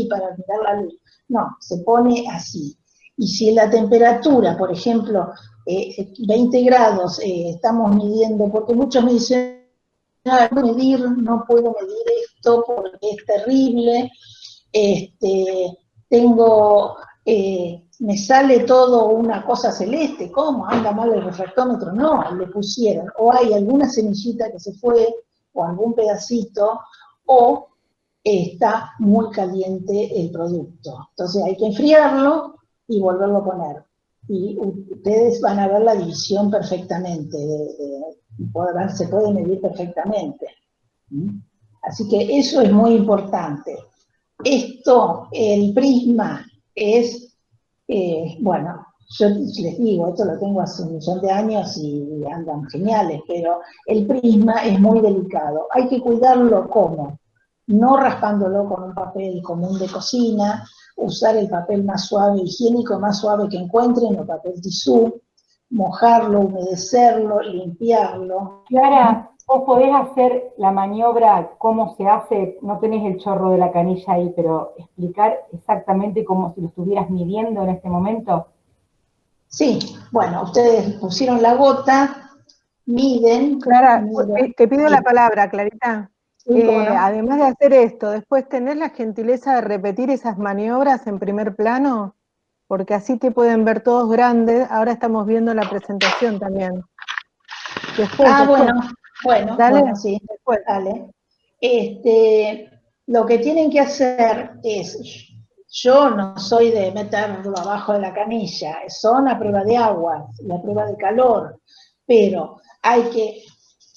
Speaker 1: para mirar la luz. No, se pone así. Y si la temperatura, por ejemplo, 20 grados, estamos midiendo, porque muchos me dicen, no puedo medir esto porque es terrible, me sale todo una cosa celeste, ¿cómo? ¿Anda mal el refractómetro? No, le pusieron, o hay alguna semillita que se fue, o algún pedacito, o está muy caliente el producto. Entonces hay que enfriarlo y volverlo a poner. Y ustedes van a ver la división perfectamente, se puede medir perfectamente. Así que eso es muy importante. Esto, el prisma, es, bueno, yo les digo, esto lo tengo hace un millón de años y andan geniales, pero el prisma es muy delicado. Hay que cuidarlo ¿cómo? No raspándolo con un papel común de cocina, usar el papel más suave, higiénico, más suave que encuentren, o papel tisú, mojarlo, humedecerlo, limpiarlo.
Speaker 2: Clara, vos podés hacer la maniobra, cómo se hace, no tenés el chorro de la canilla ahí, pero explicar exactamente como si lo estuvieras midiendo en este momento.
Speaker 1: Sí, bueno, ustedes pusieron la gota, miden.
Speaker 3: Clara, te pido la palabra, Clarita.
Speaker 1: Sí, ¿cómo no?
Speaker 3: Además de hacer esto, después tenés la gentileza de repetir esas maniobras en primer plano, porque así te pueden ver todos grandes. Ahora estamos viendo la presentación también. Después.
Speaker 1: Bueno, sí,
Speaker 3: después.
Speaker 1: Dale. Lo que tienen que hacer es, yo no soy de meterlo abajo de la canilla, son a prueba de agua y a prueba de calor, pero hay que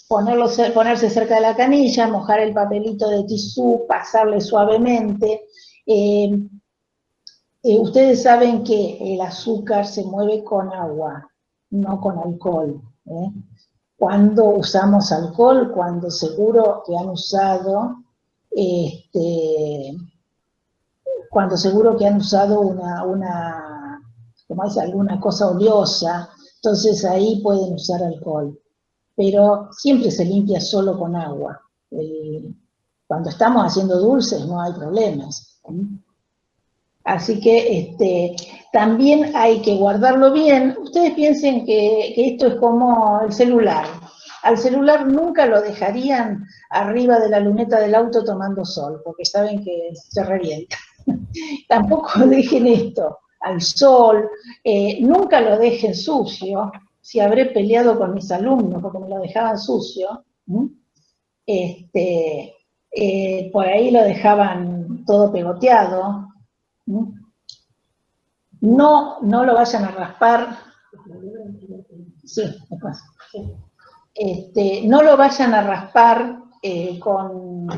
Speaker 1: ponerse cerca de la canilla, mojar el papelito de tisú, pasarle suavemente. Ustedes saben que el azúcar se mueve con agua, no con alcohol. Cuando usamos alcohol, cuando seguro que han usado, alguna cosa oleosa, entonces ahí pueden usar alcohol. Pero siempre se limpia solo con agua. Cuando estamos haciendo dulces no hay problemas. Así que también hay que guardarlo bien. Ustedes piensen que esto es como el celular. Al celular nunca lo dejarían arriba de la luneta del auto tomando sol, porque saben que se revienta. Tampoco dejen esto al sol, nunca lo dejen sucio. Si habré peleado con mis alumnos porque me lo dejaban sucio, por ahí lo dejaban todo pegoteado. No lo vayan a raspar. Sí, después. No lo vayan a raspar con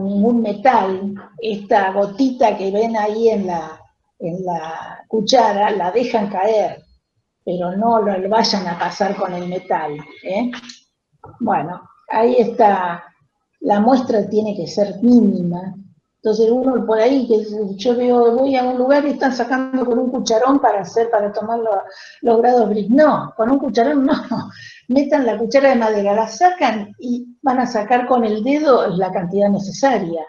Speaker 1: ningún metal. Esta gotita que ven ahí en la cuchara, la dejan caer, pero no lo vayan a pasar con el metal. Bueno, ahí está. La muestra tiene que ser mínima. Entonces uno por ahí, que yo veo, voy a un lugar y están sacando con un cucharón para tomar los grados Brix. No, con un cucharón no. Metan la cuchara de madera, la sacan y van a sacar con el dedo la cantidad necesaria.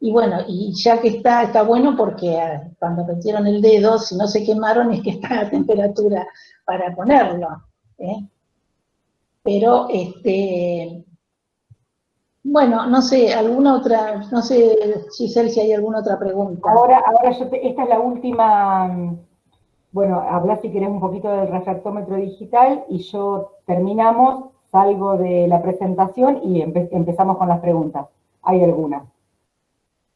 Speaker 1: Y bueno, y ya que está bueno porque cuando metieron el dedo, si no se quemaron, es que está a temperatura para ponerlo. Pero, bueno, no sé, no sé, Giselle, si hay alguna otra pregunta.
Speaker 2: Ahora esta es la última, bueno, habla si querés un poquito del refractómetro digital y yo terminamos, salgo de la presentación y empezamos con las preguntas. ¿Hay alguna?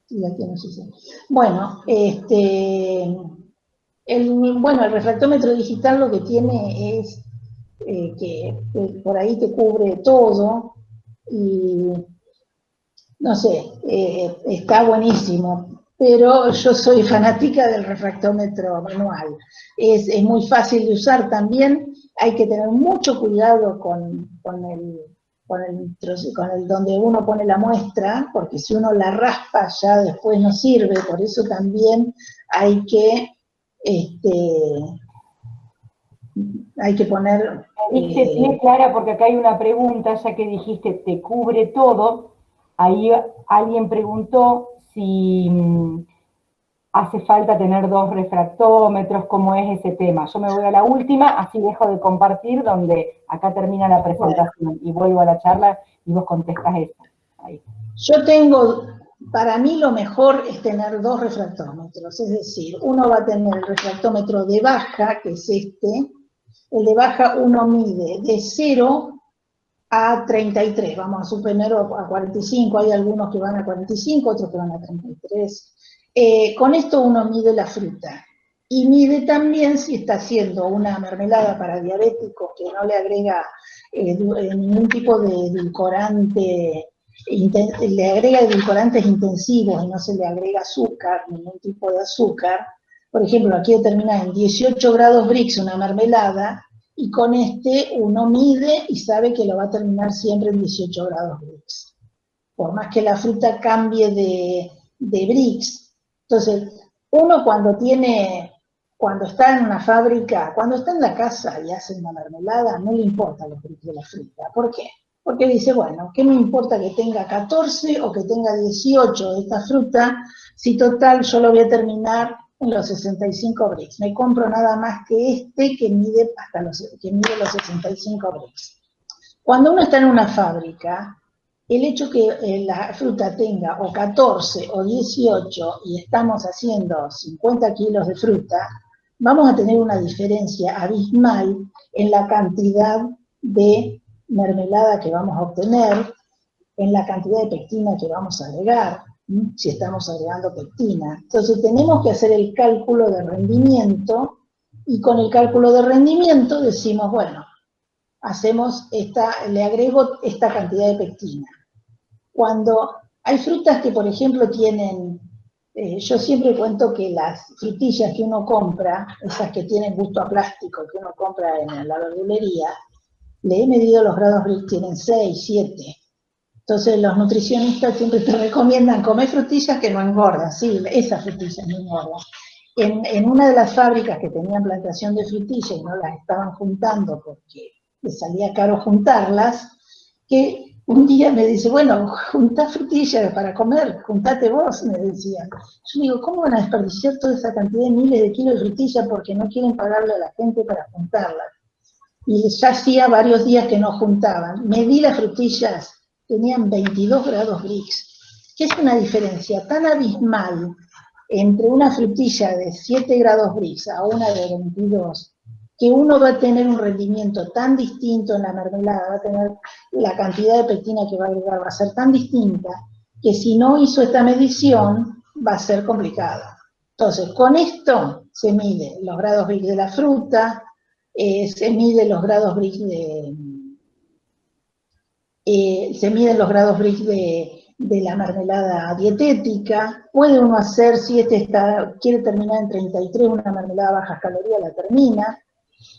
Speaker 1: Sí, aquí no sé. Bueno, el refractómetro digital lo que tiene es que por ahí te cubre todo y no sé, está buenísimo, pero yo soy fanática del refractómetro manual. Es muy fácil de usar también, hay que tener mucho cuidado con donde uno pone la muestra, porque si uno la raspa ya después no sirve, por eso también hay que poner...
Speaker 2: Tiene Clara, porque acá hay una pregunta, ya que dijiste te cubre todo, ahí alguien preguntó si hace falta tener 2 refractómetros, ¿cómo es ese tema? Yo me voy a la última, así dejo de compartir, donde acá termina la presentación, y vuelvo a la charla y vos contestás eso. Ahí.
Speaker 1: Yo tengo, para mí lo mejor es tener 2 refractómetros, es decir, uno va a tener el refractómetro de baja, que es este, el de baja uno mide de 0 a 33, vamos a suponer a 45, hay algunos que van a 45, otros que van a 33. Con esto uno mide la fruta y mide también si está haciendo una mermelada para diabéticos que no le agrega ningún tipo de edulcorante, le agrega edulcorantes intensivos y no se le agrega azúcar, ningún tipo de azúcar. Por ejemplo, aquí determina en 18 grados Brix una mermelada, y con este uno mide y sabe que lo va a terminar siempre en 18 grados Brix. Por más que la fruta cambie de Brix. Entonces, uno cuando está en una fábrica, cuando está en la casa y hace una mermelada, no le importa los Brix de la fruta. ¿Por qué? Porque dice, bueno, ¿qué me importa que tenga 14 o que tenga 18 de esta fruta? Si total yo lo voy a terminar en los 65 Brix. Me compro nada más que este que mide los 65 Brix. Cuando uno está en una fábrica, el hecho que la fruta tenga o 14 o 18 y estamos haciendo 50 kilos de fruta, vamos a tener una diferencia abismal en la cantidad de mermelada que vamos a obtener, en la cantidad de pectina que vamos a agregar, si estamos agregando pectina. Entonces tenemos que hacer el cálculo de rendimiento, y con el cálculo de rendimiento decimos, bueno, le agrego esta cantidad de pectina. Cuando hay frutas que, por ejemplo, tienen, yo siempre cuento que las frutillas que uno compra, esas que tienen gusto a plástico, que uno compra en la verdulería, le he medido los grados Brix, tienen 6, 7. Entonces los nutricionistas siempre te recomiendan comer frutillas que no engordan, sí, esas frutillas no engordan. En una de las fábricas que tenían plantación de frutillas y no las estaban juntando porque les salía caro juntarlas, que un día me dice, bueno, juntá frutillas para comer, juntate vos, me decían. Yo digo, ¿cómo van a desperdiciar toda esa cantidad de miles de kilos de frutillas porque no quieren pagarle a la gente para juntarlas? Y ya hacía varios días que no juntaban. Medí las frutillas, tenían 22 grados Brix, que es una diferencia tan abismal entre una frutilla de 7 grados Brix a una de 22, que uno va a tener un rendimiento tan distinto en la mermelada, va a tener la cantidad de pectina que va a agregar, va a ser tan distinta, que si no hizo esta medición, va a ser complicado. Entonces, con esto se mide los grados Brix de la fruta, se miden los grados Brix de la mermelada dietética. Puede uno hacer, si quiere terminar en 33, una mermelada bajas calorías, la termina,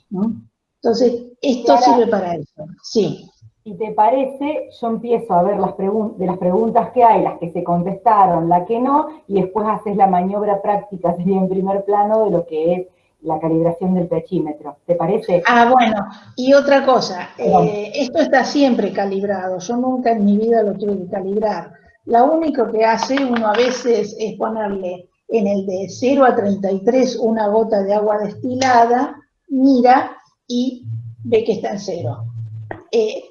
Speaker 1: ¿no? Entonces, esto sirve para eso, sí.
Speaker 2: Si te parece, yo empiezo a ver de las preguntas que hay, las que se contestaron, la que no, y después haces la maniobra práctica, sería en primer plano, de lo que es la calibración del pechímetro. ¿Te parece?
Speaker 1: Bueno, y otra cosa, esto está siempre calibrado, yo nunca en mi vida lo tuve que calibrar. Lo único que hace uno a veces es ponerle en el de 0 a 33 una gota de agua destilada, mira y ve que está en 0.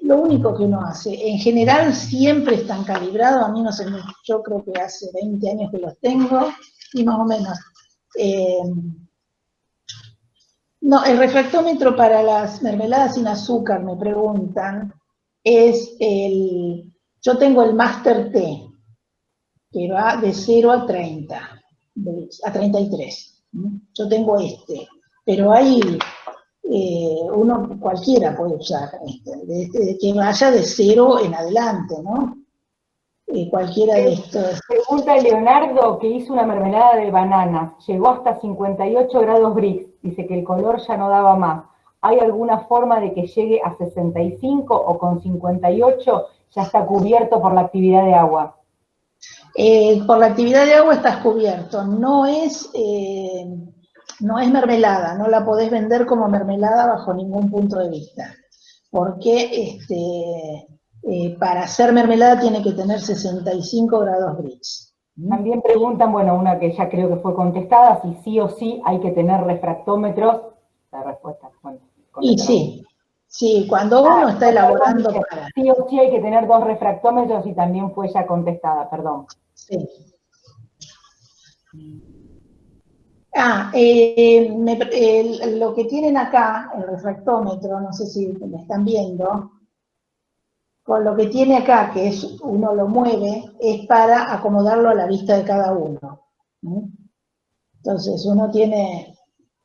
Speaker 1: Lo único que uno hace, en general siempre están calibrados, a mí no sé, yo creo que hace 20 años que los tengo, y más o menos. No, el refractómetro para las mermeladas sin azúcar, me preguntan, yo tengo el Master T, que va de 0 a 30, a 33. Yo tengo este, pero hay, cualquiera puede usar este, que vaya de 0 en adelante, ¿no? Cualquiera de estos.
Speaker 2: Pregunta Leonardo, que hizo una mermelada de bananas, llegó hasta 58 grados Brix, dice que el color ya no daba más. ¿hay alguna forma de que llegue a 65 o con 58 ya está cubierto por la actividad de agua?
Speaker 1: Por la actividad de agua estás cubierto, no es mermelada, no la podés vender como mermelada bajo ningún punto de vista, porque para hacer mermelada tiene que tener 65 grados Brix.
Speaker 2: También preguntan, bueno, una que ya creo que fue contestada, si sí o sí hay que tener refractómetros. La respuesta fue
Speaker 1: Y sí, cuando uno está elaborando para...
Speaker 2: Sí o sí hay que tener 2 refractómetros y también fue ya contestada, perdón.
Speaker 1: Sí. Lo que tienen acá, el refractómetro, no sé si me están viendo, con lo que tiene acá, que es uno lo mueve, es para acomodarlo a la vista de cada uno. Entonces uno tiene,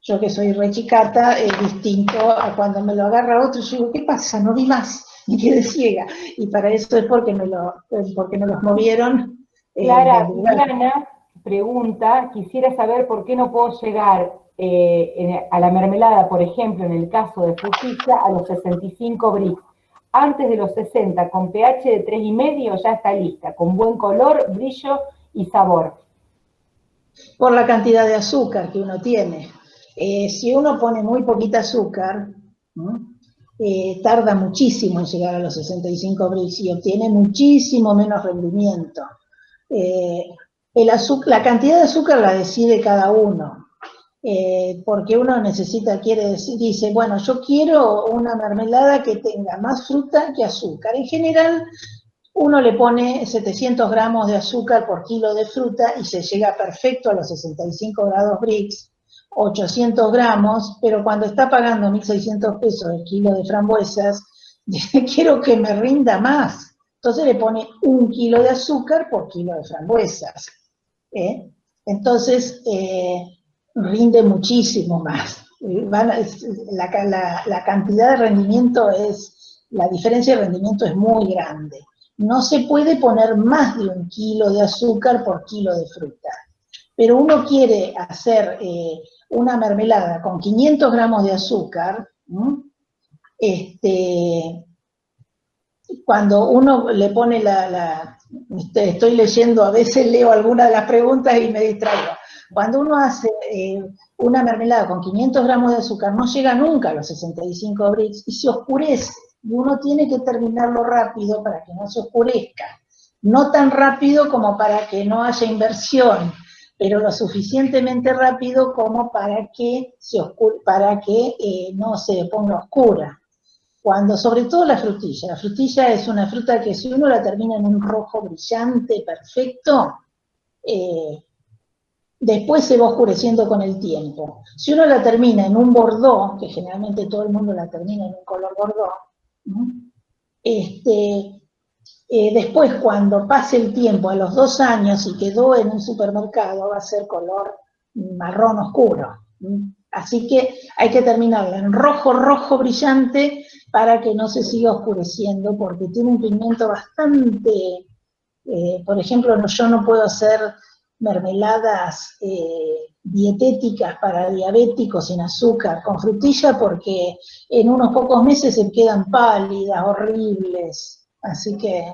Speaker 1: yo que soy re chicata, es distinto a cuando me lo agarra otro, yo digo, ¿qué pasa? No vi más, me quedé ciega. Y para eso es porque me los movieron.
Speaker 2: Clara Viviana pregunta, quisiera saber por qué no puedo llegar a la mermelada, por ejemplo, en el caso de frutilla, a los 65 Brix. Antes de los 60, con pH de 3,5 ya está lista, con buen color, brillo y sabor.
Speaker 1: Por la cantidad de azúcar que uno tiene. Si uno pone muy poquita azúcar, tarda muchísimo en llegar a los 65 Brix y obtiene muchísimo menos rendimiento. La cantidad de azúcar la decide cada uno, porque uno dice, bueno, yo quiero una mermelada que tenga más fruta que azúcar. En general, uno le pone 700 gramos de azúcar por kilo de fruta y se llega perfecto a los 65 grados Brix, 800 gramos, pero cuando está pagando 1.600 pesos el kilo de frambuesas, quiero que me rinda más. Entonces le pone 1 kilo de azúcar por kilo de frambuesas. Entonces rinde muchísimo más. La cantidad de rendimiento la diferencia de rendimiento es muy grande. No se puede poner más de 1 kilo de azúcar por kilo de fruta. Pero uno quiere hacer una mermelada con 500 gramos de azúcar, cuando uno le pone estoy leyendo, a veces leo algunas de las preguntas y me distraigo. Cuando uno hace una mermelada con 500 gramos de azúcar, no llega nunca a los 65 Brix y se oscurece. Y uno tiene que terminarlo rápido para que no se oscurezca. No tan rápido como para que no haya inversión, pero lo suficientemente rápido como para que no se ponga oscura. Sobre todo la frutilla es una fruta que si uno la termina en un rojo brillante, perfecto, después se va oscureciendo con el tiempo. Si uno la termina en un bordó, que generalmente todo el mundo la termina en un color bordó, después cuando pase el tiempo, a los 2 años, y quedó en un supermercado, va a ser color marrón oscuro. Así que hay que terminarla en rojo, rojo brillante para que no se siga oscureciendo, porque tiene un pigmento bastante... por ejemplo, yo no puedo hacer mermeladas dietéticas para diabéticos sin azúcar con frutilla porque en unos pocos meses se quedan pálidas, horribles. Así que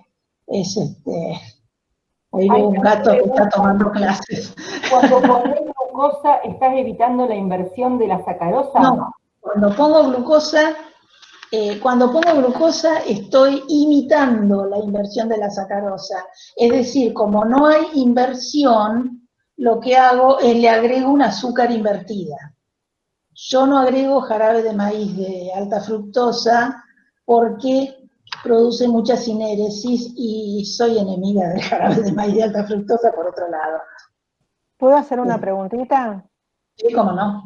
Speaker 1: hoy veo un gato que está tomando clases.
Speaker 2: Cuando pones glucosa, ¿estás evitando la inversión de la sacarosa?
Speaker 1: No, cuando pongo glucosa estoy imitando la inversión de la sacarosa. Es decir, como no hay inversión, lo que hago es le agrego un azúcar invertida. Yo no agrego jarabe de maíz de alta fructosa porque produce mucha sinéresis y soy enemiga del jarabe de maíz de alta fructosa por otro lado.
Speaker 3: ¿Puedo hacer una preguntita?
Speaker 1: Sí, cómo no.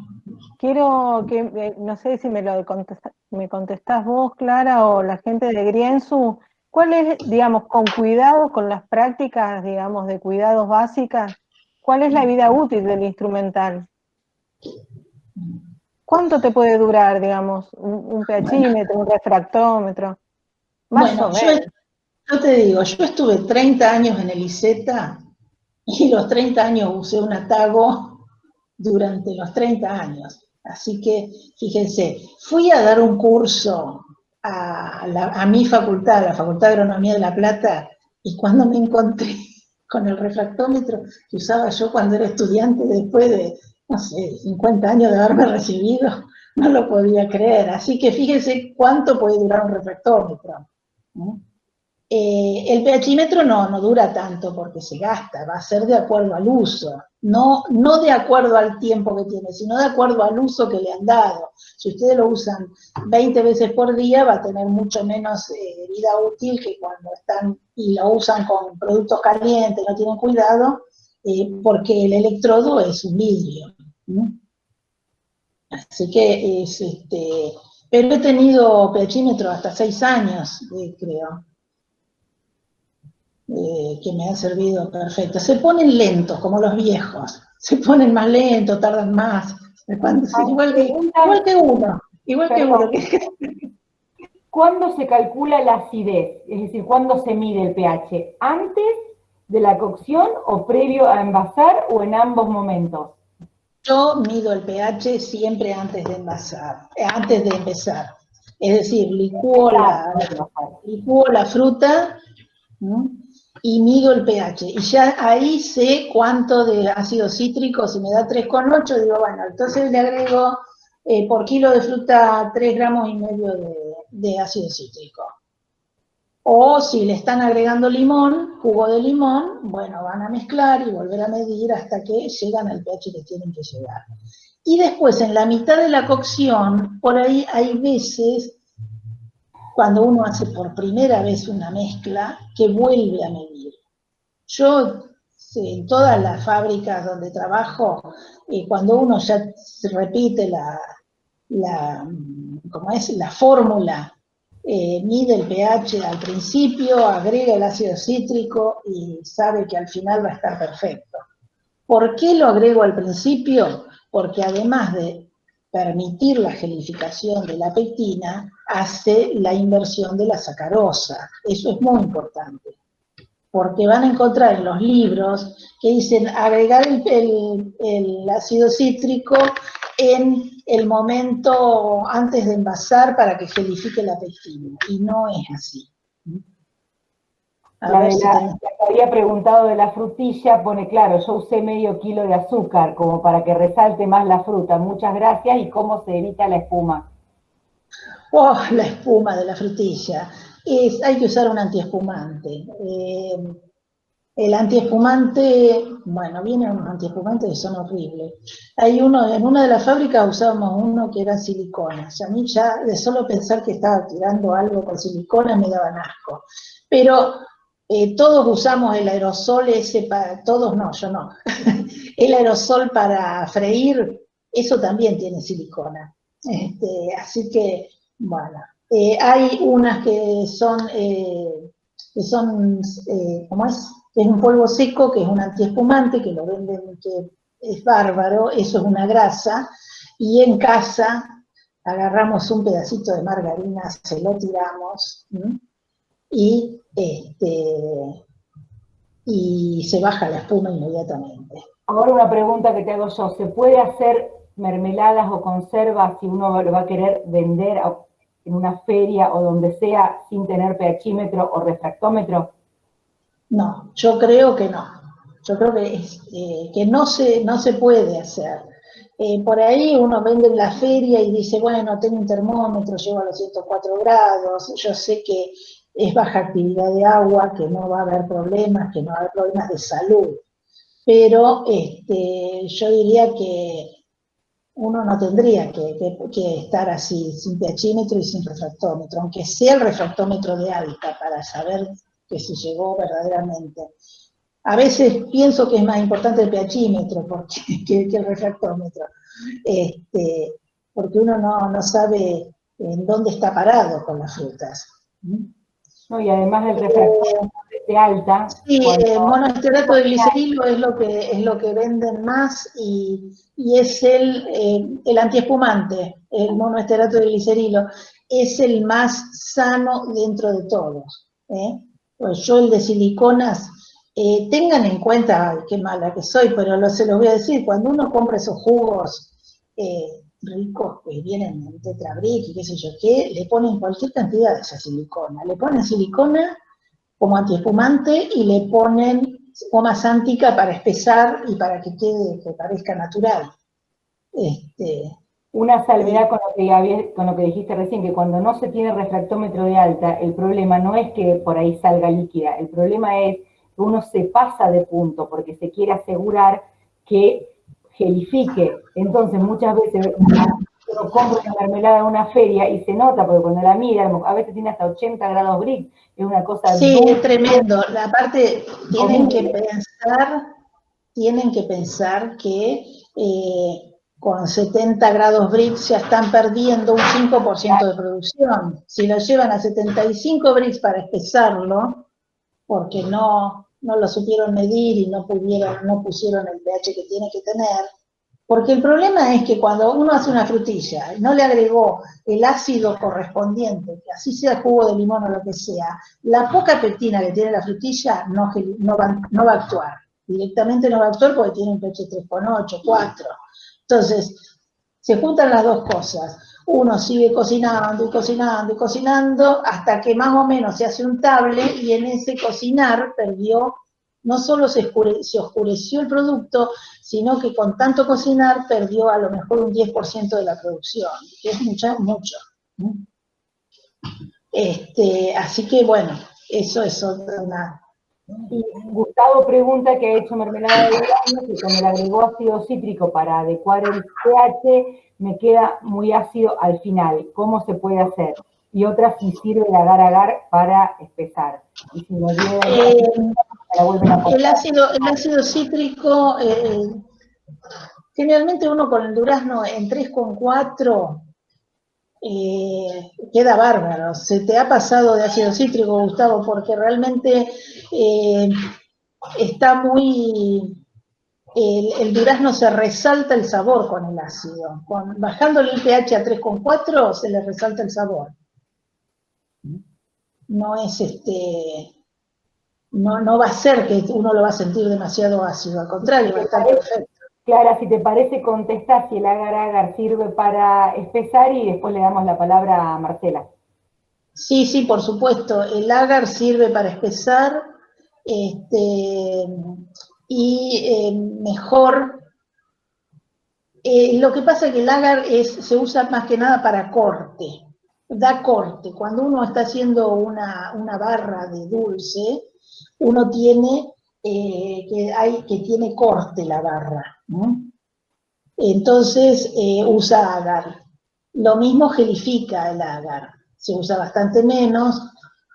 Speaker 3: Quiero que, no sé si me contestás vos, Clara, o la gente de Griensu, ¿cuál es, digamos, con cuidado, con las prácticas, digamos, de cuidados básicas, cuál es la vida útil del instrumental? ¿Cuánto te puede durar, digamos, un pHímetro, un refractómetro? Más o menos.
Speaker 1: Yo te digo, yo estuve 30 años en el ISETA y los 30 años usé un Atago durante los 30 años. Así que, fíjense, fui a dar un curso a mi facultad, a la Facultad de Agronomía de La Plata, y cuando me encontré con el refractómetro que usaba yo cuando era estudiante, después de, no sé, 50 años de haberme recibido, no lo podía creer. Así que fíjense cuánto puede durar un refractómetro, ¿no? El pHímetro no dura tanto porque se gasta, va a ser de acuerdo al uso, no de acuerdo al tiempo que tiene, sino de acuerdo al uso que le han dado. Si ustedes lo usan 20 veces por día, va a tener mucho menos vida útil que cuando están y lo usan con productos calientes, no tienen cuidado, porque el electrodo es un vidrio, ¿no? Así que pero he tenido pHímetro hasta 6 años, creo. Que me han servido perfecto. Se ponen lentos, como los viejos. Se ponen más lentos, tardan más. Igual que uno. Igual que uno.
Speaker 2: ¿Cuándo se calcula la acidez? Es decir, ¿cuándo se mide el pH? ¿Antes de la cocción o previo a envasar o en ambos momentos?
Speaker 1: Yo mido el pH siempre antes de envasar, antes de empezar. Es decir, licúo la fruta, ¿no? Y mido el pH, y ya ahí sé cuánto de ácido cítrico. Si me da 3,8, digo, bueno, entonces le agrego por kilo de fruta 3,5 gramos de ácido cítrico. O si le están agregando limón, jugo de limón, bueno, van a mezclar y volver a medir hasta que llegan al pH que tienen que llegar. Y después, en la mitad de la cocción, por ahí hay veces, cuando uno hace por primera vez una mezcla, que vuelve a medir. Yo, en todas las fábricas donde trabajo, cuando uno ya se repite ¿cómo es? La fórmula, mide el pH al principio, agrega el ácido cítrico y sabe que al final va a estar perfecto. ¿Por qué lo agrego al principio? Porque además de permitir la gelificación de la pectina, hace la inversión de la sacarosa. Eso es muy importante, porque van a encontrar en los libros que dicen agregar el ácido cítrico en el momento antes de envasar para que gelifique la pectina, y no es así.
Speaker 2: La que había preguntado de la frutilla pone, claro, yo usé medio kilo de azúcar como para que resalte más la fruta. Muchas gracias. ¿Y cómo se evita la espuma?
Speaker 1: Oh, la espuma de la frutilla. Hay que usar un antiespumante. El antiespumante, bueno, vienen unos antiespumantes que son horribles. En una de las fábricas usábamos uno que era silicona. A mí ya de solo pensar que estaba tirando algo con silicona me daban asco. Pero todos usamos el aerosol ese todos no, yo no. El aerosol para freír, eso también tiene silicona. Así que, bueno, hay unas que son ¿cómo es? Es un polvo seco, que es un antiespumante, que lo venden, que es bárbaro, eso es una grasa, y en casa agarramos un pedacito de margarina, se lo tiramos, y se baja la espuma inmediatamente.
Speaker 2: Ahora una pregunta que te hago yo, ¿se puede hacer mermeladas o conservas si uno lo va a querer vender en una feria o donde sea sin tener pHímetro o refractómetro?
Speaker 1: No, yo creo que no. Yo creo que no se puede hacer. Por ahí uno vende en la feria y dice, bueno, tengo un termómetro, llego a los 104 grados, yo sé que es baja actividad de agua, que no va a haber problemas, que no va a haber problemas de salud. Pero yo diría que uno no tendría que estar así, sin pHímetro y sin refractómetro, aunque sea el refractómetro de alta, para saber que se llegó verdaderamente. A veces pienso que es más importante el pHímetro que el refractómetro, porque uno no sabe en dónde está parado con las frutas.
Speaker 2: No, y además del refractómetro de alta.
Speaker 1: Sí, monoesterato de glicerilo es lo que venden más, y es el antiespumante, el monoesterato de glicerilo, es el más sano dentro de todos. Pues yo el de siliconas, tengan en cuenta, ay, qué mala que soy, pero se los voy a decir, cuando uno compra esos jugos ricos que vienen en tetrabric y qué sé yo qué, le ponen cualquier cantidad de esa silicona. Le ponen silicona como antiespumante y le ponen goma sántica para espesar y para que quede, que parezca natural.
Speaker 2: Una salvedad con lo que dijiste recién, que cuando no se tiene refractómetro de alta, el problema no es que por ahí salga líquida, el problema es que uno se pasa de punto porque se quiere asegurar que gelifique. Entonces muchas veces uno compra una mermelada en una feria y se nota, porque cuando la mira, a veces tiene hasta 80 grados Brix, es una cosa
Speaker 1: Sí,
Speaker 2: dulce,
Speaker 1: es tremendo. Aparte,
Speaker 2: horrible.
Speaker 1: tienen que pensar que con 70 grados Brix ya están perdiendo un 5% de producción. Si lo llevan a 75 Brix para espesarlo, porque no lo supieron medir y no pusieron el pH que tiene que tener, porque el problema es que cuando uno hace una frutilla y no le agregó el ácido correspondiente, que así sea jugo de limón o lo que sea, la poca pectina que tiene la frutilla no va a actuar. Directamente no va a actuar porque tiene un pH 3,8, 4. Entonces, se juntan las dos cosas. Uno sigue cocinando y cocinando y cocinando hasta que más o menos se hace untable y en ese cocinar perdió, no solo se oscureció el producto, sino que con tanto cocinar perdió a lo mejor un 10% de la producción, que es mucho. Así que bueno, eso es una...
Speaker 2: Y Gustavo pregunta que ha hecho mermelada de durazno, que cuando le agregó ácido cítrico para adecuar el pH, me queda muy ácido al final. ¿Cómo se puede hacer? Y otra, si sirve el agar-agar para espesar. Y si no llega, la vuelven a poner.
Speaker 1: El ácido cítrico, generalmente uno con el durazno en 3,4 queda bárbaro. Se te ha pasado de ácido cítrico, Gustavo, porque realmente está muy... El durazno se resalta el sabor con el ácido. Bajándole el pH a 3,4 se le resalta el sabor. No es no va a ser que uno lo va a sentir demasiado ácido, al contrario, va a estar perfecto.
Speaker 2: Clara, si te parece, contesta si el agar-agar sirve para espesar y después le damos la palabra a Marcela.
Speaker 1: Sí, por supuesto. El agar sirve para espesar y mejor. Lo que pasa es que el agar se usa más que nada para corte. Da corte. Cuando uno está haciendo una barra de dulce, uno tiene que tiene corte la barra, ¿no? Entonces usa agar. Lo mismo gelifica el agar, se usa bastante menos.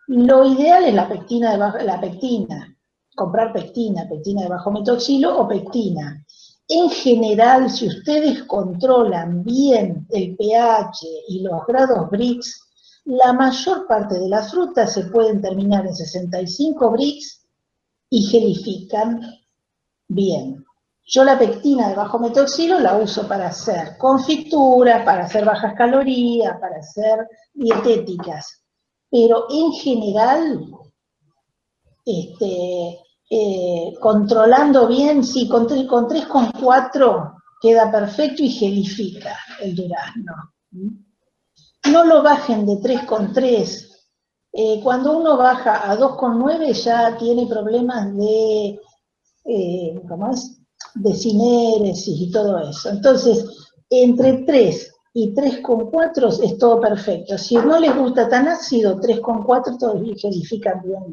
Speaker 1: Lo ideal es la pectina, comprar pectina de bajo metoxilo o pectina. En general, si ustedes controlan bien el pH y los grados Brix, la mayor parte de las frutas se pueden terminar en 65 Brix y gelifican bien. Yo la pectina de bajo metoxilo la uso para hacer confituras, para hacer bajas calorías, para hacer dietéticas. Pero en general, controlando bien, sí, con 3,4 queda perfecto y gelifica el durazno. No lo bajen de 3,3. Cuando uno baja a 2,9 ya tiene problemas de de sinéresis y todo eso. Entonces, entre 3 y 3,4 es todo perfecto. Si no les gusta tan ácido, 3,4 todavía gelifican bien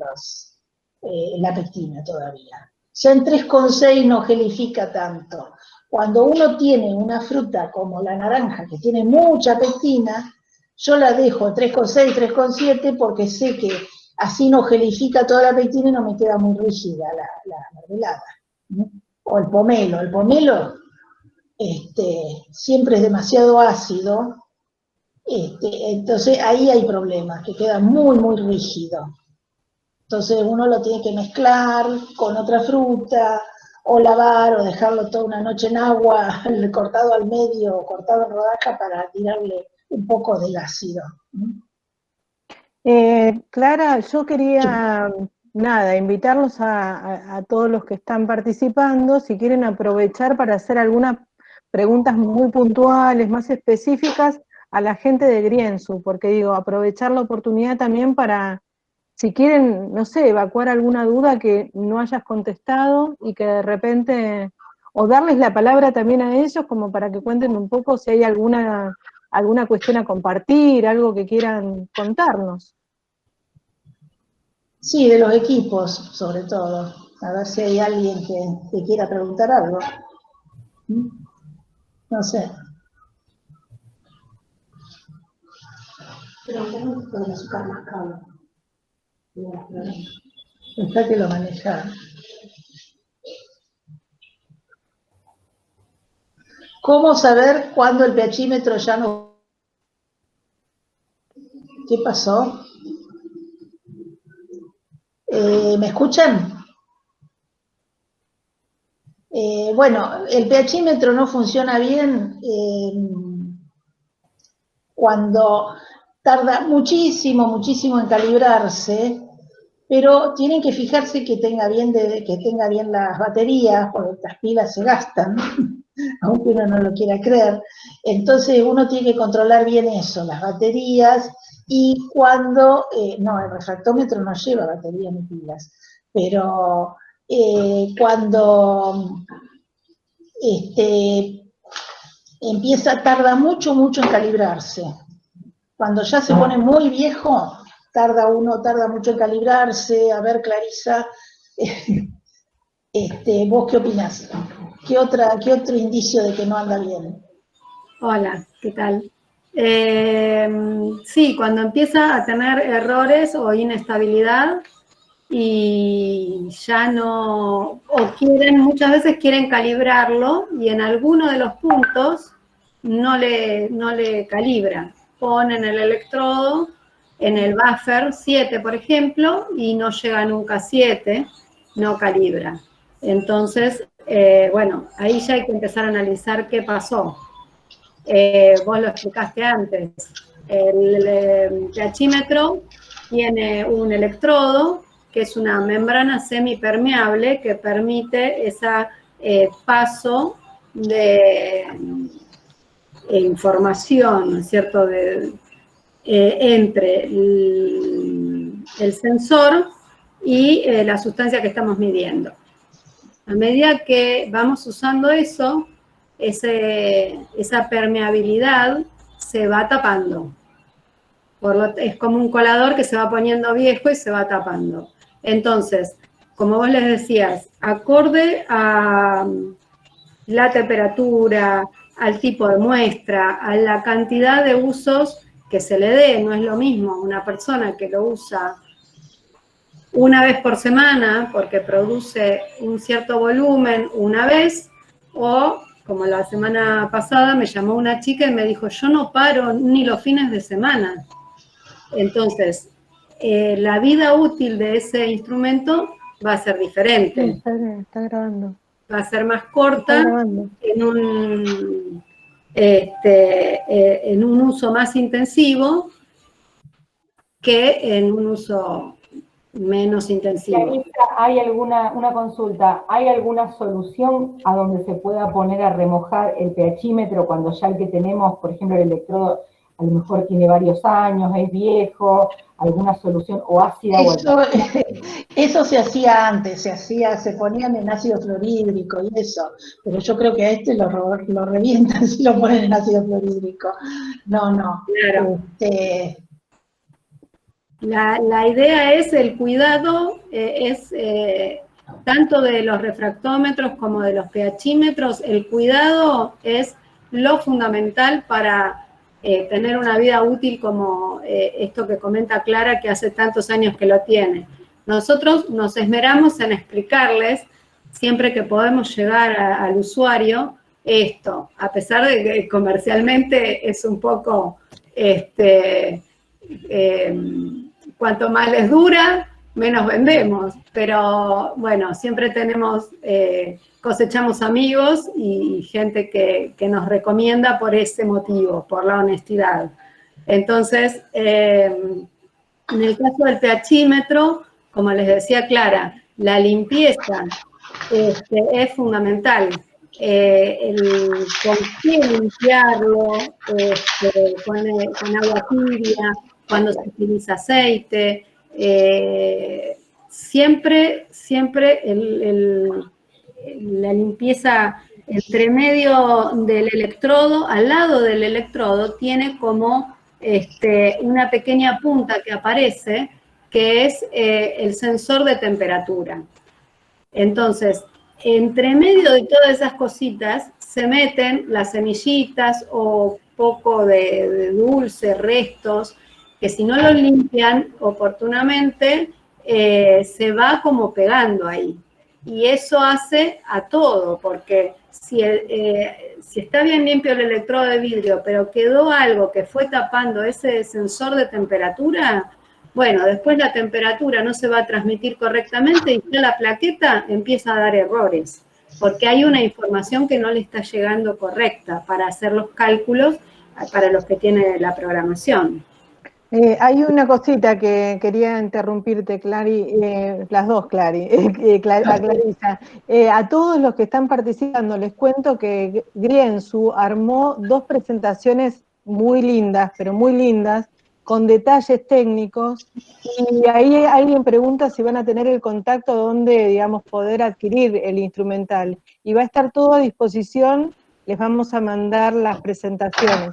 Speaker 1: la pectina todavía. Ya en 3,6 no gelifica tanto. Cuando uno tiene una fruta como la naranja, que tiene mucha pectina, yo la dejo 3,6, 3,7 porque sé que así no gelifica toda la pectina y no me queda muy rígida la mermelada. O el pomelo. El pomelo siempre es demasiado ácido, entonces ahí hay problemas, que queda muy, muy rígido. Entonces uno lo tiene que mezclar con otra fruta, o lavar, o dejarlo toda una noche en agua, cortado al medio, o cortado en rodajas para tirarle un poco del ácido.
Speaker 3: Clara, yo quería, nada, invitarlos a todos los que están participando, si quieren aprovechar para hacer alguna preguntas muy puntuales, más específicas a la gente de Grienzu, porque digo, aprovechar la oportunidad también para, si quieren, no sé, evacuar alguna duda que no hayas contestado y que de repente, o darles la palabra también a ellos como para que cuenten un poco si hay alguna cuestión a compartir, algo que quieran contarnos.
Speaker 1: Sí, de los equipos, sobre todo. A ver si hay alguien que quiera preguntar algo. No sé. Preguntamos por el azúcar mascabo. Está que lo maneja. ¿Cómo saber cuándo el pHímetro ya no... ¿Qué pasó? ¿Me escuchan? Bueno, el pHímetro no funciona bien cuando tarda muchísimo en calibrarse, pero tienen que fijarse que tenga bien las baterías, porque las pilas se gastan, aunque uno no lo quiera creer. Entonces uno tiene que controlar bien eso, las baterías, y cuando, no, el refractómetro no lleva batería ni pilas, pero cuando tarda mucho en calibrarse. Cuando ya se pone muy viejo, tarda mucho en calibrarse. A ver, Clarisa, ¿vos qué opinás? ¿Qué otro indicio de que no anda bien?
Speaker 4: Hola, ¿qué tal? Sí, cuando empieza a tener errores o inestabilidad y ya no, muchas veces quieren calibrarlo y en alguno de los puntos no le calibra. Ponen el electrodo en el buffer 7, por ejemplo, y no llega nunca a 7, no calibra. Entonces, bueno, ahí ya hay que empezar a analizar qué pasó. Vos lo explicaste antes. El pHímetro tiene un electrodo que es una membrana semipermeable que permite ese paso de información, ¿no es cierto?, entre el sensor y la sustancia que estamos midiendo. A medida que vamos usando eso, esa permeabilidad se va tapando. Es como un colador que se va poniendo viejo y se va tapando. Entonces, como vos les decías, acorde a la temperatura, al tipo de muestra, a la cantidad de usos que se le dé, no es lo mismo una persona que lo usa una vez por semana porque produce un cierto volumen una vez, o como la semana pasada me llamó una chica y me dijo, yo no paro ni los fines de semana. Entonces, la vida útil de ese instrumento va a ser diferente.
Speaker 3: Sí, está grabando.
Speaker 4: Va a ser más corta en un uso más intensivo que en un uso menos intensivo.
Speaker 2: Clarisa, hay una consulta, ¿hay alguna solución a donde se pueda poner a remojar el pHímetro cuando ya el que tenemos, por ejemplo, el electrodo, a lo mejor tiene varios años, es viejo, alguna solución o ácida?
Speaker 1: Eso se hacía antes, se ponían en ácido fluorhídrico y eso, pero yo creo que a lo revientan si lo ponen en ácido fluorhídrico. No.
Speaker 4: Claro. La idea es el cuidado, tanto de los refractómetros como de los pHímetros, el cuidado es lo fundamental para tener una vida útil como esto que comenta Clara, que hace tantos años que lo tiene. Nosotros nos esmeramos en explicarles, siempre que podemos llegar al usuario, esto, a pesar de que comercialmente es un poco... cuanto más les dura, menos vendemos, pero bueno, siempre cosechamos amigos y gente que nos recomienda por ese motivo, por la honestidad. Entonces, en el caso del pHímetro, como les decía Clara, la limpieza es fundamental. con qué limpiarlo, con agua tibia, cuando se utiliza aceite. Siempre la limpieza entre medio del electrodo, al lado del electrodo, tiene como una pequeña punta que aparece, que es el sensor de temperatura. Entonces, entre medio de todas esas cositas se meten las semillitas o poco de dulce, restos, que si no lo limpian oportunamente, se va como pegando ahí. Y eso hace a todo, porque si está bien limpio el electrodo de vidrio, pero quedó algo que fue tapando ese sensor de temperatura, bueno, después la temperatura no se va a transmitir correctamente y ya la plaqueta empieza a dar errores, porque hay una información que no le está llegando correcta para hacer los cálculos para los que tiene la programación.
Speaker 3: Hay una cosita que quería interrumpirte, Clary, las dos, Clary, a Clarisa. A todos los que están participando les cuento que Grienzu armó 2 presentaciones muy lindas, pero muy lindas, con detalles técnicos, y ahí alguien pregunta si van a tener el contacto donde, digamos, poder adquirir el instrumental. Y va a estar todo a disposición, les vamos a mandar las presentaciones.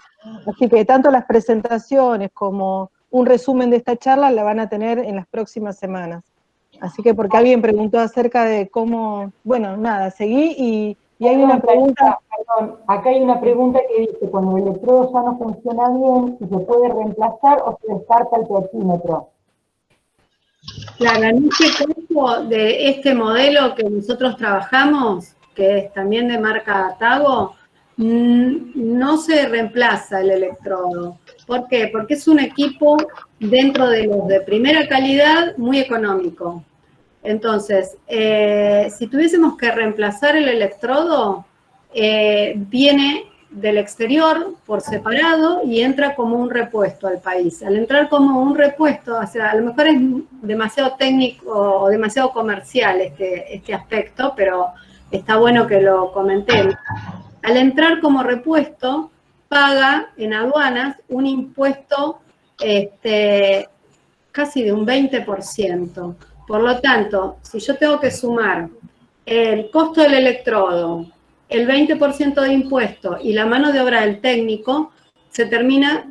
Speaker 3: Así que tanto las presentaciones como un resumen de esta charla la van a tener en las próximas semanas. Así que porque alguien preguntó acerca de cómo, bueno, nada, seguí y hay una pregunta.
Speaker 2: Perdón, acá hay una pregunta que dice, cuando el electrodo ya no funciona bien, si se puede reemplazar o se descarta el platímetro.
Speaker 4: Claro, en este caso de este modelo que nosotros trabajamos, que es también de marca Tago, no se reemplaza el electrodo. ¿Por qué? Porque es un equipo dentro de los de primera calidad muy económico. Entonces, si tuviésemos que reemplazar el electrodo, viene del exterior por separado y entra como un repuesto al país. Al entrar como un repuesto, o sea, a lo mejor es demasiado técnico o demasiado comercial este aspecto, pero está bueno que lo comentemos. Al entrar como repuesto, paga en aduanas un impuesto casi de un 20%. Por lo tanto, si yo tengo que sumar el costo del electrodo, el 20% de impuesto y la mano de obra del técnico, se termina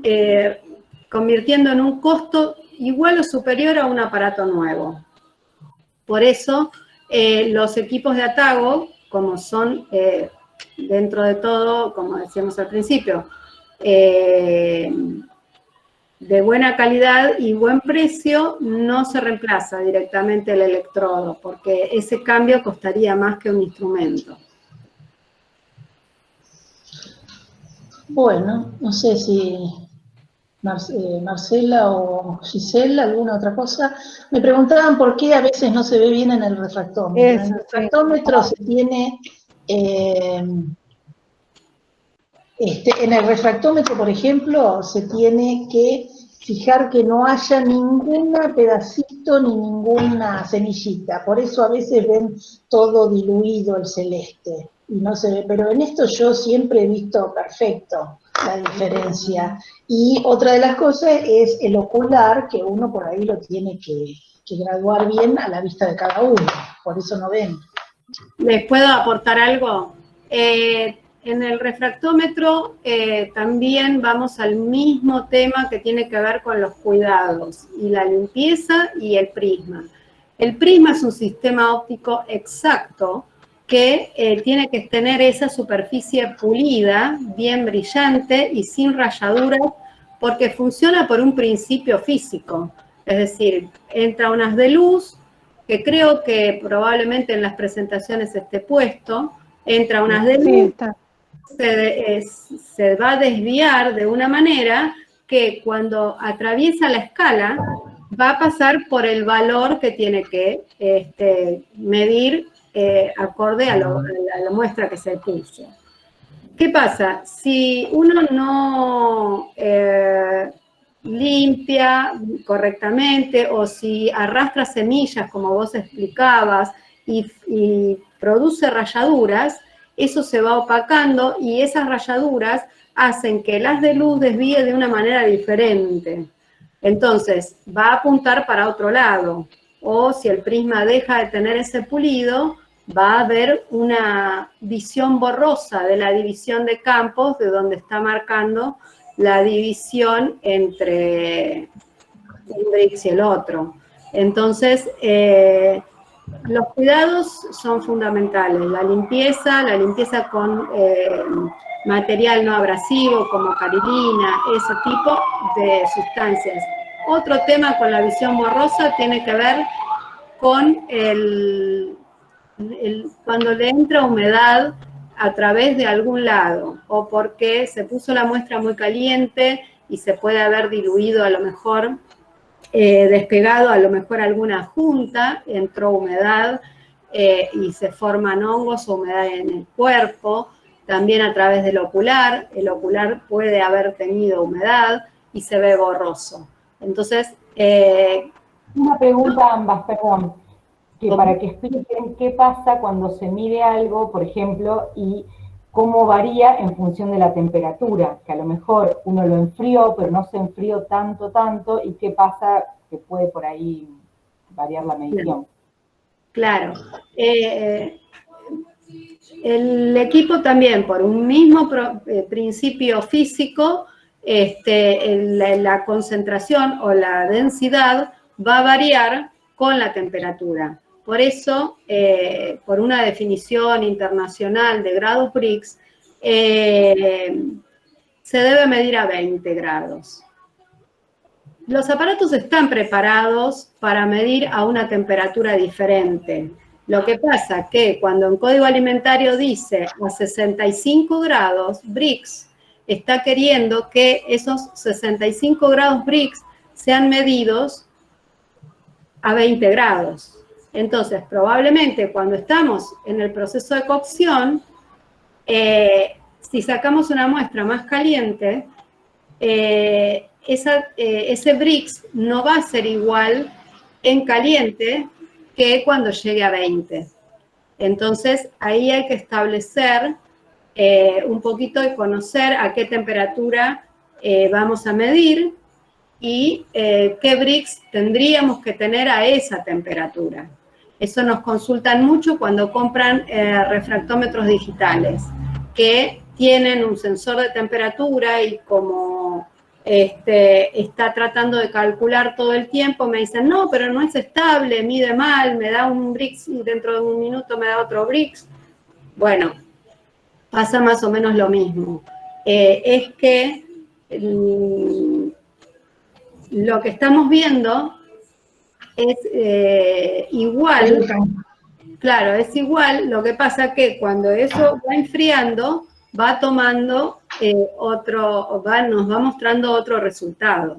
Speaker 4: convirtiendo en un costo igual o superior a un aparato nuevo. Por eso, los equipos de Atago, como son dentro de todo, como decíamos al principio, de buena calidad y buen precio, no se reemplaza directamente el electrodo, porque ese cambio costaría más que un instrumento.
Speaker 1: Bueno, no sé si Marcela o Giselle, alguna otra cosa. Me preguntaban por qué a veces no se ve bien en el refractómetro. En el refractómetro se tiene... en el refractómetro, por ejemplo, se tiene que fijar que no haya ningún pedacito ni ninguna semillita. Por eso a veces ven todo diluido el celeste y no se ve. Pero en esto yo siempre he visto perfecto la diferencia. Y otra de las cosas es el ocular, que uno por ahí lo tiene que graduar bien a la vista de cada uno. Por eso no ven.
Speaker 4: ¿Les puedo aportar algo? En el refractómetro también vamos al mismo tema que tiene que ver con los cuidados y la limpieza y el prisma. El prisma es un sistema óptico exacto que tiene que tener esa superficie pulida, bien brillante y sin rayaduras, porque funciona por un principio físico. Es decir, entra un haz de luz, que creo que probablemente en las presentaciones esté puesto, entra un haz de luz, se va a desviar de una manera que cuando atraviesa la escala va a pasar por el valor que tiene que medir acorde a la muestra que se puso. ¿Qué pasa? Si uno no limpia correctamente o si arrastra semillas, como vos explicabas, y produce rayaduras, eso se va opacando y esas rayaduras hacen que el haz de luz desvíe de una manera diferente. Entonces, va a apuntar para otro lado. O si el prisma deja de tener ese pulido, va a haber una visión borrosa de la división de campos, de donde está marcando la división entre un brix y el otro. Entonces, los cuidados son fundamentales. La limpieza con material no abrasivo, como carilina, ese tipo de sustancias. Otro tema con la visión borrosa tiene que ver con cuando le entra humedad a través de algún lado, o porque se puso la muestra muy caliente y se puede haber diluido a lo mejor, despegado a lo mejor alguna junta, entró humedad y se forman hongos o humedad en el cuerpo, también a través del ocular, el ocular puede haber tenido humedad y se ve borroso. Entonces,
Speaker 2: una pregunta a ambas, perdón, que para que expliquen qué pasa cuando se mide algo, por ejemplo, y cómo varía en función de la temperatura, que a lo mejor uno lo enfrió, pero no se enfrió tanto, y qué pasa que puede por ahí variar la medición.
Speaker 4: Claro. El equipo también, por un mismo principio físico, la concentración o la densidad va a variar con la temperatura. Por eso, por una definición internacional de grados Brix, se debe medir a 20 grados. Los aparatos están preparados para medir a una temperatura diferente. Lo que pasa que cuando en código alimentario dice a 65 grados Brix, está queriendo que esos 65 grados Brix sean medidos a 20 grados. Entonces, probablemente cuando estamos en el proceso de cocción, si sacamos una muestra más caliente, ese Brix no va a ser igual en caliente que cuando llegue a 20. Entonces, ahí hay que establecer un poquito y conocer a qué temperatura vamos a medir y qué Brix tendríamos que tener a esa temperatura. Eso nos consultan mucho cuando compran refractómetros digitales, que tienen un sensor de temperatura y como está tratando de calcular todo el tiempo, me dicen, no, pero no es estable, mide mal, me da un Brix y dentro de un minuto me da otro Brix. Bueno, pasa más o menos lo mismo. Es que lo que estamos viendo es igual, claro, es igual, lo que pasa que cuando eso va enfriando, va tomando nos va mostrando otro resultado.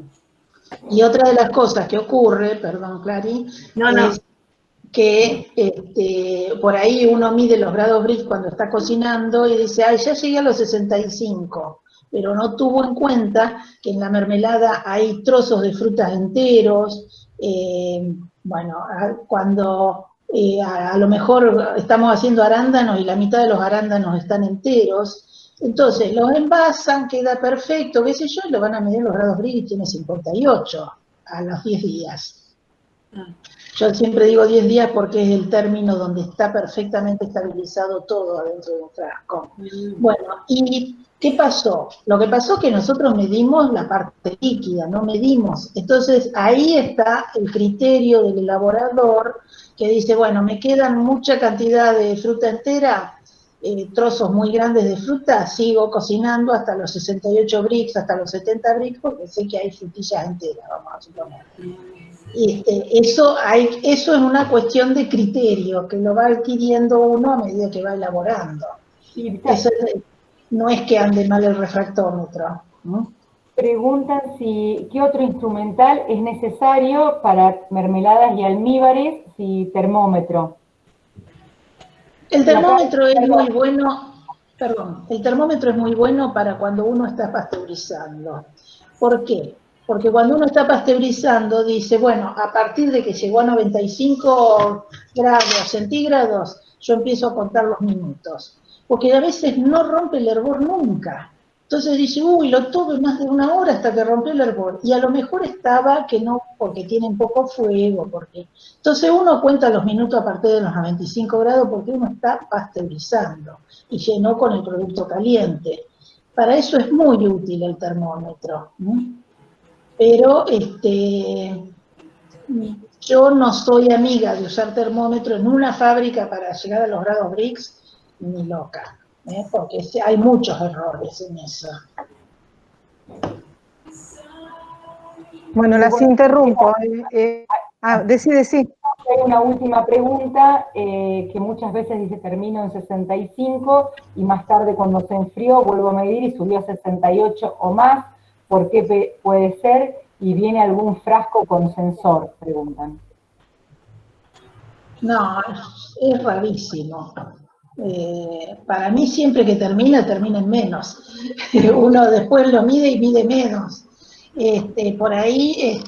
Speaker 1: Y otra de las cosas que ocurre, perdón, Clary, es que por ahí uno mide los grados Brix cuando está cocinando y dice, ay, ya llegué a los 65, pero no tuvo en cuenta que en la mermelada hay trozos de frutas enteros, bueno, cuando a lo mejor estamos haciendo arándanos y la mitad de los arándanos están enteros, entonces los envasan, queda perfecto, qué sé yo, y lo van a medir los grados Brix y tiene 58 a los 10 días. Yo siempre digo 10 días porque es el término donde está perfectamente estabilizado todo adentro de un frasco. Bueno, ¿y qué pasó? Lo que pasó es que nosotros medimos la parte líquida, no medimos. Entonces ahí está el criterio del elaborador que dice, bueno, me quedan mucha cantidad de fruta entera, trozos muy grandes de fruta, sigo cocinando hasta los 68 Brix, hasta los 70 Brix, porque sé que hay frutillas enteras, vamos a suponer. Eso es una cuestión de criterio, que lo va adquiriendo uno a medida que va elaborando. Eso no es que ande mal el refractómetro, ¿no?
Speaker 2: Preguntan qué otro instrumental es necesario para mermeladas y almíbares, si termómetro.
Speaker 1: El termómetro es muy bueno, el termómetro es muy bueno para cuando uno está pasteurizando. ¿Por qué? Porque cuando uno está pasteurizando dice, bueno, a partir de que llegó a 95 grados centígrados, yo empiezo a contar los minutos. porque a veces no rompe el hervor nunca. Entonces dice, uy, lo tuve más de 1 hora hasta que rompió el hervor. Y a lo mejor estaba que no, porque tienen poco fuego, porque... Entonces uno cuenta los minutos a partir de los 95 grados porque uno está pasteurizando y llenó con el producto caliente. Para eso es muy útil el termómetro. Pero yo no soy amiga de usar termómetro en una fábrica para llegar a los grados Brix, ni loca. Porque hay muchos errores en eso.
Speaker 3: Bueno, las interrumpo. Decí.
Speaker 2: Hay una última pregunta que muchas veces dice termino en 65 y más tarde cuando se enfrió vuelvo a medir y subió a 68 o más. ¿Por qué puede ser? ¿Y viene algún frasco con sensor? Preguntan.
Speaker 1: No, es rarísimo. Para mí siempre que termina en menos. Uno después lo mide y mide menos. Por ahí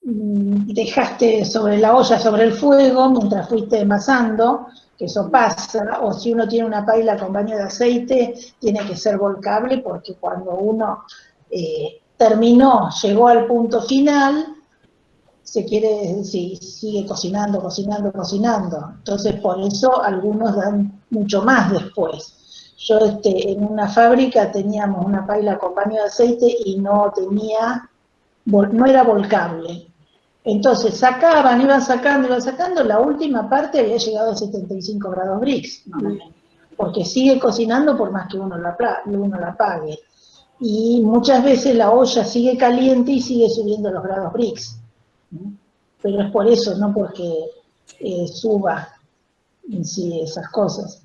Speaker 1: dejaste sobre la olla, sobre el fuego, mientras fuiste envasando, que eso pasa, o si uno tiene una paila con baño de aceite, tiene que ser volcable, porque cuando uno terminó, llegó al punto final, sigue cocinando. Entonces, por eso algunos dan mucho más después. Yo en una fábrica teníamos una paila con baño de aceite y no era volcable. Entonces iban sacando, la última parte había llegado a 75 grados Brix, porque sigue cocinando por más que uno la apague. Y muchas veces la olla sigue caliente y sigue subiendo los grados Brix. Pero es por eso, no porque suba en sí esas cosas.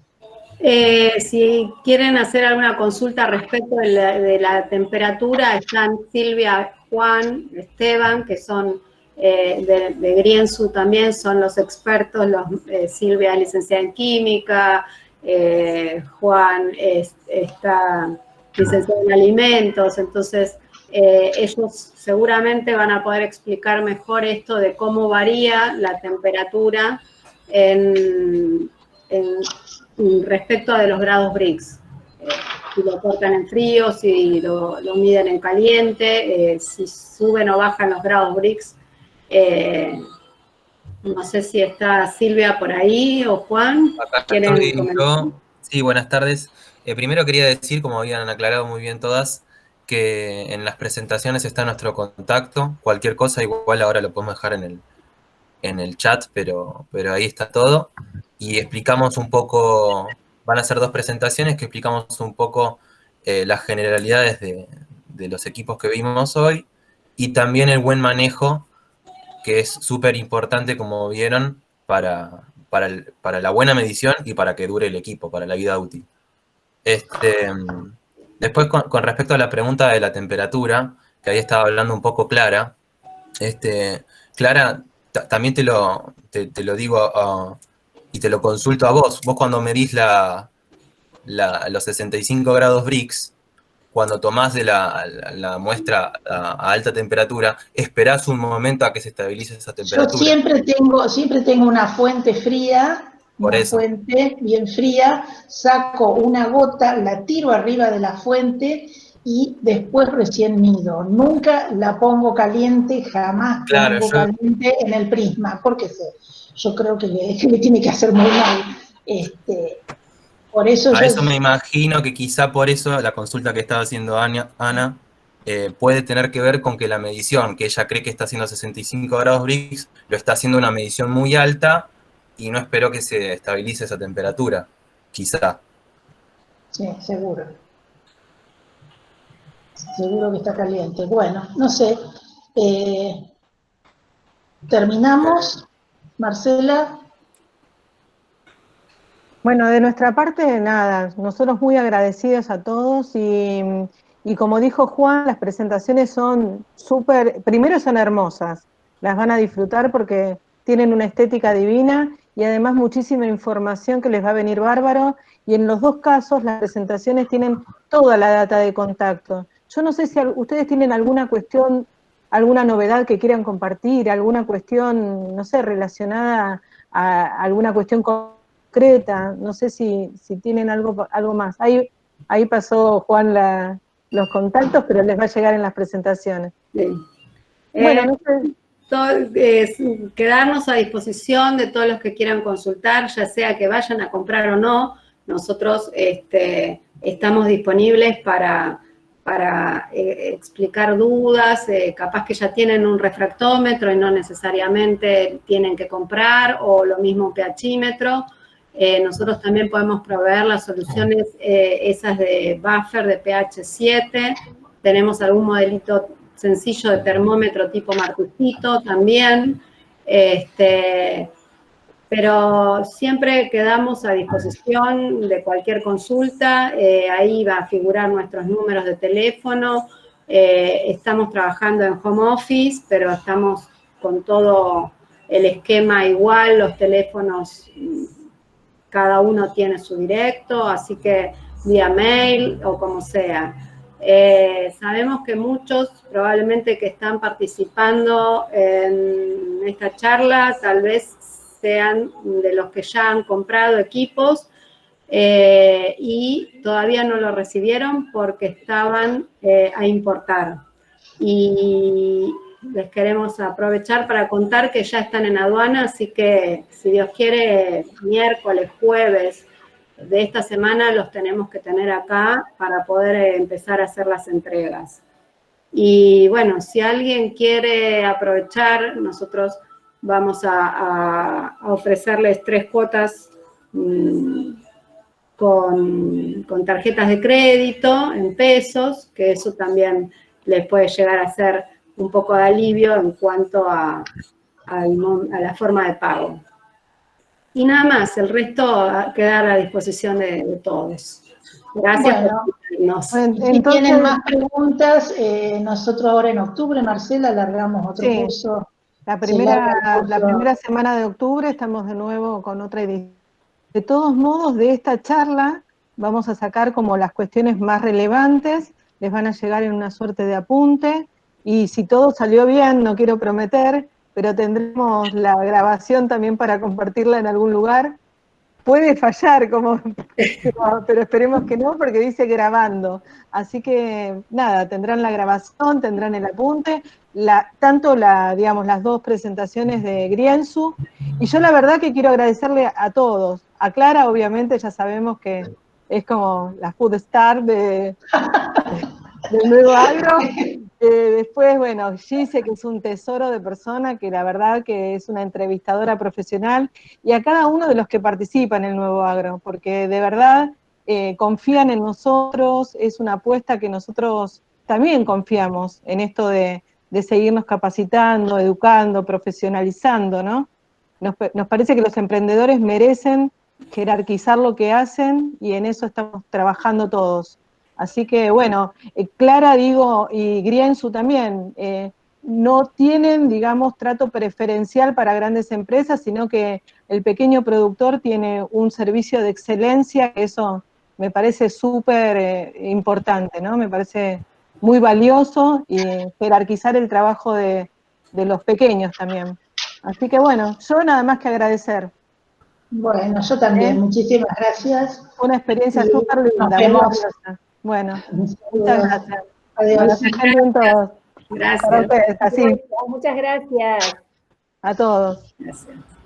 Speaker 4: Si quieren hacer alguna consulta respecto de la temperatura, están Silvia, Juan, Esteban, que son de Griensu también, son los expertos, Silvia licenciada en química, Juan está licenciado en alimentos, entonces ellos seguramente van a poder explicar mejor esto de cómo varía la temperatura respecto de los grados Brix. Si lo cortan en frío, si lo miden en caliente, si suben o bajan los grados Brix. No sé si está Silvia por ahí o Juan.
Speaker 5: Acá estoy yo. Sí, buenas tardes. Primero quería decir, como habían aclarado muy bien todas, que en las presentaciones está nuestro contacto. Cualquier cosa, igual ahora lo podemos dejar en el chat, pero ahí está todo. Y explicamos un poco, van a ser 2 presentaciones que explicamos un poco las generalidades de los equipos que vimos hoy y también el buen manejo, que es súper importante, como vieron, para la buena medición y para que dure el equipo, para la vida útil. Después, con respecto a la pregunta de la temperatura, que ahí estaba hablando un poco Clara, Clara, también te lo digo y te lo consulto a vos. Vos cuando medís los 65 grados Brix, cuando tomás de la muestra a alta temperatura, esperás un momento a que se estabilice esa temperatura.
Speaker 1: Yo siempre tengo una fuente fría, fuente bien fría, saco una gota, la tiro arriba de la fuente y después recién mido. Nunca la pongo caliente, jamás pongo caliente en el prisma, porque yo creo que me tiene que hacer muy mal. Por eso
Speaker 5: eso me imagino que quizá por eso la consulta que estaba haciendo Ana puede tener que ver con que la medición, que ella cree que está haciendo 65 grados Brix, lo está haciendo una medición muy alta y no esperó que se estabilice esa temperatura, quizá.
Speaker 1: Sí, seguro. Seguro que está caliente. Bueno, no sé. ¿Terminamos, Marcela?
Speaker 3: Bueno, de nuestra parte, nada, nosotros muy agradecidos a todos y como dijo Juan, las presentaciones son primero son hermosas, las van a disfrutar porque tienen una estética divina y además muchísima información que les va a venir bárbaro, y en los 2 casos las presentaciones tienen toda la data de contacto. Yo no sé si ustedes tienen alguna cuestión, alguna novedad que quieran compartir, alguna cuestión, no sé, relacionada a alguna cuestión concreta, no sé si tienen algo más. Ahí pasó Juan los contactos, pero les va a llegar en las presentaciones.
Speaker 4: Sí.
Speaker 3: Bueno, no sé.
Speaker 4: Quedarnos a disposición de todos los que quieran consultar, ya sea que vayan a comprar o no. Nosotros estamos disponibles para explicar dudas, capaz que ya tienen un refractómetro y no necesariamente tienen que comprar, o lo mismo un pHímetro. Nosotros también podemos proveer las soluciones esas de buffer de pH 7. Tenemos algún modelito sencillo de termómetro tipo martesito también, pero siempre quedamos a disposición de cualquier consulta. Ahí va a figurar nuestros números de teléfono. Estamos trabajando en home office, pero estamos con todo el esquema igual, los teléfonos, cada uno tiene su directo, así que vía mail o como sea. Sabemos que muchos probablemente que están participando en esta charla tal vez sean de los que ya han comprado equipos y todavía no lo recibieron porque estaban a importar. Y les queremos aprovechar para contar que ya están en aduana, así que si Dios quiere, miércoles, jueves de esta semana los tenemos que tener acá para poder empezar a hacer las entregas. Y bueno, si alguien quiere aprovechar, nosotros vamos a ofrecerles 3 cuotas con tarjetas de crédito en pesos, que eso también les puede llegar a ser un poco de alivio en cuanto a la forma de pago. Y nada más, el resto queda a la disposición de todos. Gracias por escucharnos.
Speaker 1: Si tienen más preguntas, nosotros ahora en octubre, Marcela, largamos otro curso.
Speaker 3: La primera semana de octubre estamos de nuevo con otra edición. De todos modos, de esta charla vamos a sacar como las cuestiones más relevantes, les van a llegar en una suerte de apunte, y si todo salió bien, no quiero prometer, pero tendremos la grabación también para compartirla en algún lugar. Puede fallar, pero esperemos que no, porque dice grabando. Así que, nada, tendrán la grabación, tendrán el apunte, tanto digamos, las 2 presentaciones de Grienzu, y yo la verdad que quiero agradecerle a todos. A Clara, obviamente, ya sabemos que es como la food star del Nuevo Agro. Después, bueno, Gise, que es un tesoro de persona, que la verdad que es una entrevistadora profesional, y a cada uno de los que participan en el Nuevo Agro, porque de verdad confían en nosotros, es una apuesta que nosotros también confiamos en esto de seguirnos capacitando, educando, profesionalizando, ¿no? Nos parece que los emprendedores merecen jerarquizar lo que hacen, y en eso estamos trabajando todos. Así que, bueno, Clara, digo, y Grienzu también, no tienen, digamos, trato preferencial para grandes empresas, sino que el pequeño productor tiene un servicio de excelencia, que eso me parece súper importante, ¿no? Me parece muy valioso, y jerarquizar el trabajo de los pequeños también. Así que, bueno, yo nada más que agradecer.
Speaker 1: Bueno, yo también, muchísimas gracias.
Speaker 3: Una experiencia súper linda,
Speaker 1: nos vemos.
Speaker 3: muy valiosa. Bueno, muchas gracias.
Speaker 1: Adiós.
Speaker 3: Bueno, que estén bien todos.
Speaker 4: Gracias.
Speaker 3: Para ustedes, así.
Speaker 2: Muchas gracias.
Speaker 3: A todos.
Speaker 4: Gracias.